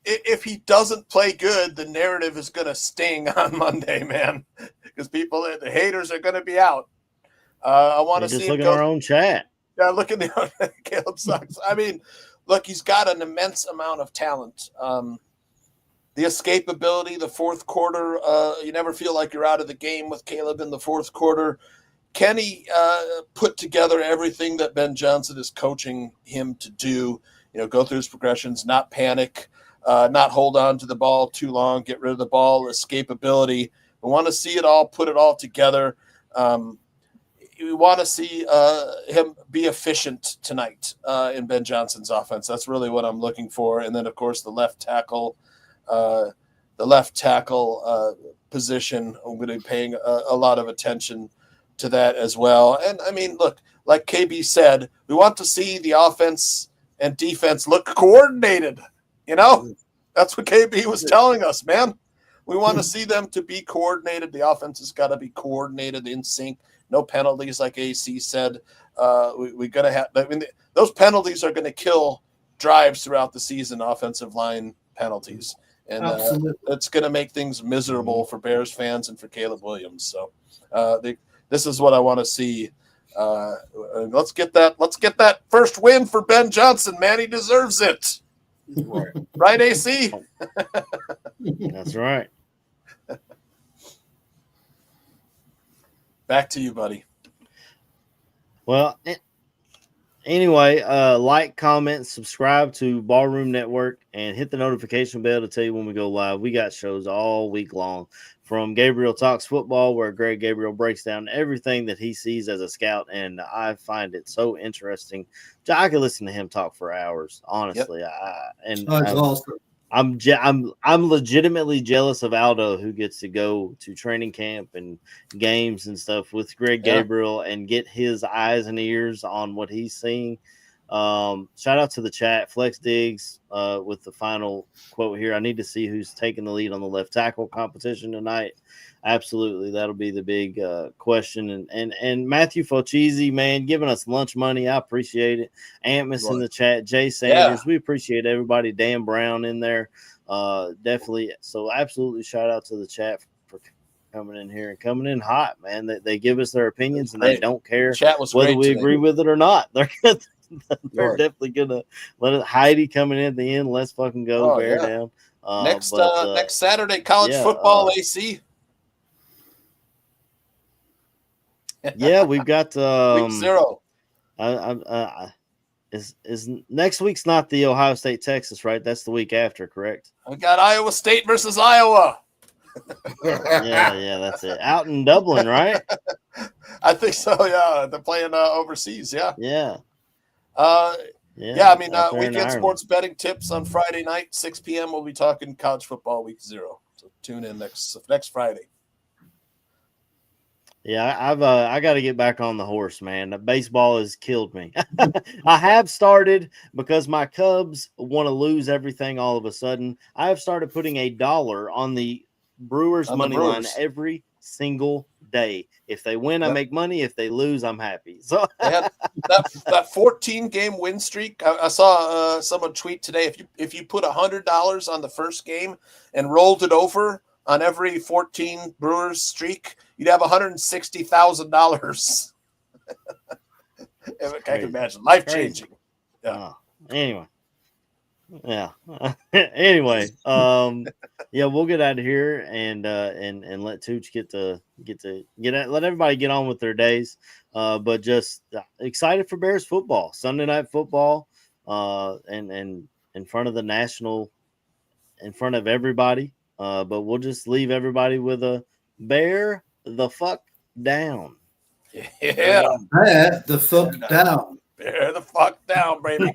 if he doesn't play good, the narrative is going to sting on Monday, man, because the haters are going to be out. I want to see him look at our own chat. Yeah, look at Caleb sucks. I mean, look, he's got an immense amount of talent. The escapability, the fourth quarter, you never feel like you're out of the game with Caleb in the fourth quarter. Can he put together everything that Ben Johnson is coaching him to do? Go through his progressions, not panic, not hold on to the ball too long, get rid of the ball, escapability. We want to see it all, put it all together. We want to see him be efficient tonight in Ben Johnson's offense. That's really what I'm looking for. And then, of course, the left tackle position, I'm going to be paying a lot of attention to that as well. And, I mean, look, like KB said, we want to see the offense and defense look coordinated. That's what KB was telling us, man. We want to see them to be coordinated. The offense has got to be coordinated, in sync. No penalties, like AC said. We got to have. I mean, those penalties are going to kill drives throughout the season. Offensive line penalties, and it's going to make things miserable for Bears fans and for Caleb Williams. So, this is what I want to see. Let's get that first win for Ben Johnson, man. He deserves it. Right, AC? That's right. Back to you, buddy. Well, anyway, like, comment, subscribe to Ballroom Network, and hit the notification bell to tell you when we go live. We got shows all week long, from Gabriel Talks Football, where Greg Gabriel breaks down everything that he sees as a scout, and I find it so interesting. I could listen to him talk for hours, honestly. Yep. I'm legitimately jealous of Aldo, who gets to go to training camp and games and stuff with Greg Gabriel and get his eyes and ears on what he's seeing. Shout out to the chat. Flex Diggs with the final quote here. I need to see who's taking the lead on the left tackle competition tonight. Absolutely. That'll be the big question. And Matthew Fochese, man, giving us lunch money. I appreciate it. Antmus in the chat. Jay Sanders. We appreciate everybody. Dan Brown in there. Definitely. So absolutely shout out to the chat for coming in hot, man. They give us their opinions and they don't care Chat was whether great we today. agree with it or not. They're Right. definitely gonna let it. Heidi coming in at the end. Let's fucking go, Oh, bear yeah. down. Next Saturday, college football, AC. Yeah, we've got Week 0. Is next week's not the Ohio State Texas, right? That's the week after, correct? We got Iowa State versus Iowa. Yeah, that's it. Out in Dublin, right? I think so. Yeah, they're playing overseas. Yeah. Yeah. Yeah, I mean, out there in weekend Ireland. sports betting tips on Friday night, 6 p.m. We'll be talking college football week 0. So tune in next Friday. Yeah, I got to get back on the horse, man. Baseball has killed me. I have started because my Cubs want to lose everything all of a sudden. I have started putting $1 on the Brewers money line every single day. If they win, I make money. If they lose, I'm happy. So they had that 14-game win streak. I saw someone tweet today. If you put $100 on the first game and rolled it over on every 14 Brewers streak, you'd have $160,000. I can imagine. Life changing. Yeah. Anyway. Yeah. Anyway, yeah, we'll get out of here and let Tooch let everybody get on with their days. But just excited for Bears football, Sunday night football, and in front of the national, in front of everybody. But we'll just leave everybody with a bear the fuck down. Yeah. Bear the fuck down. Bear the fuck down, baby.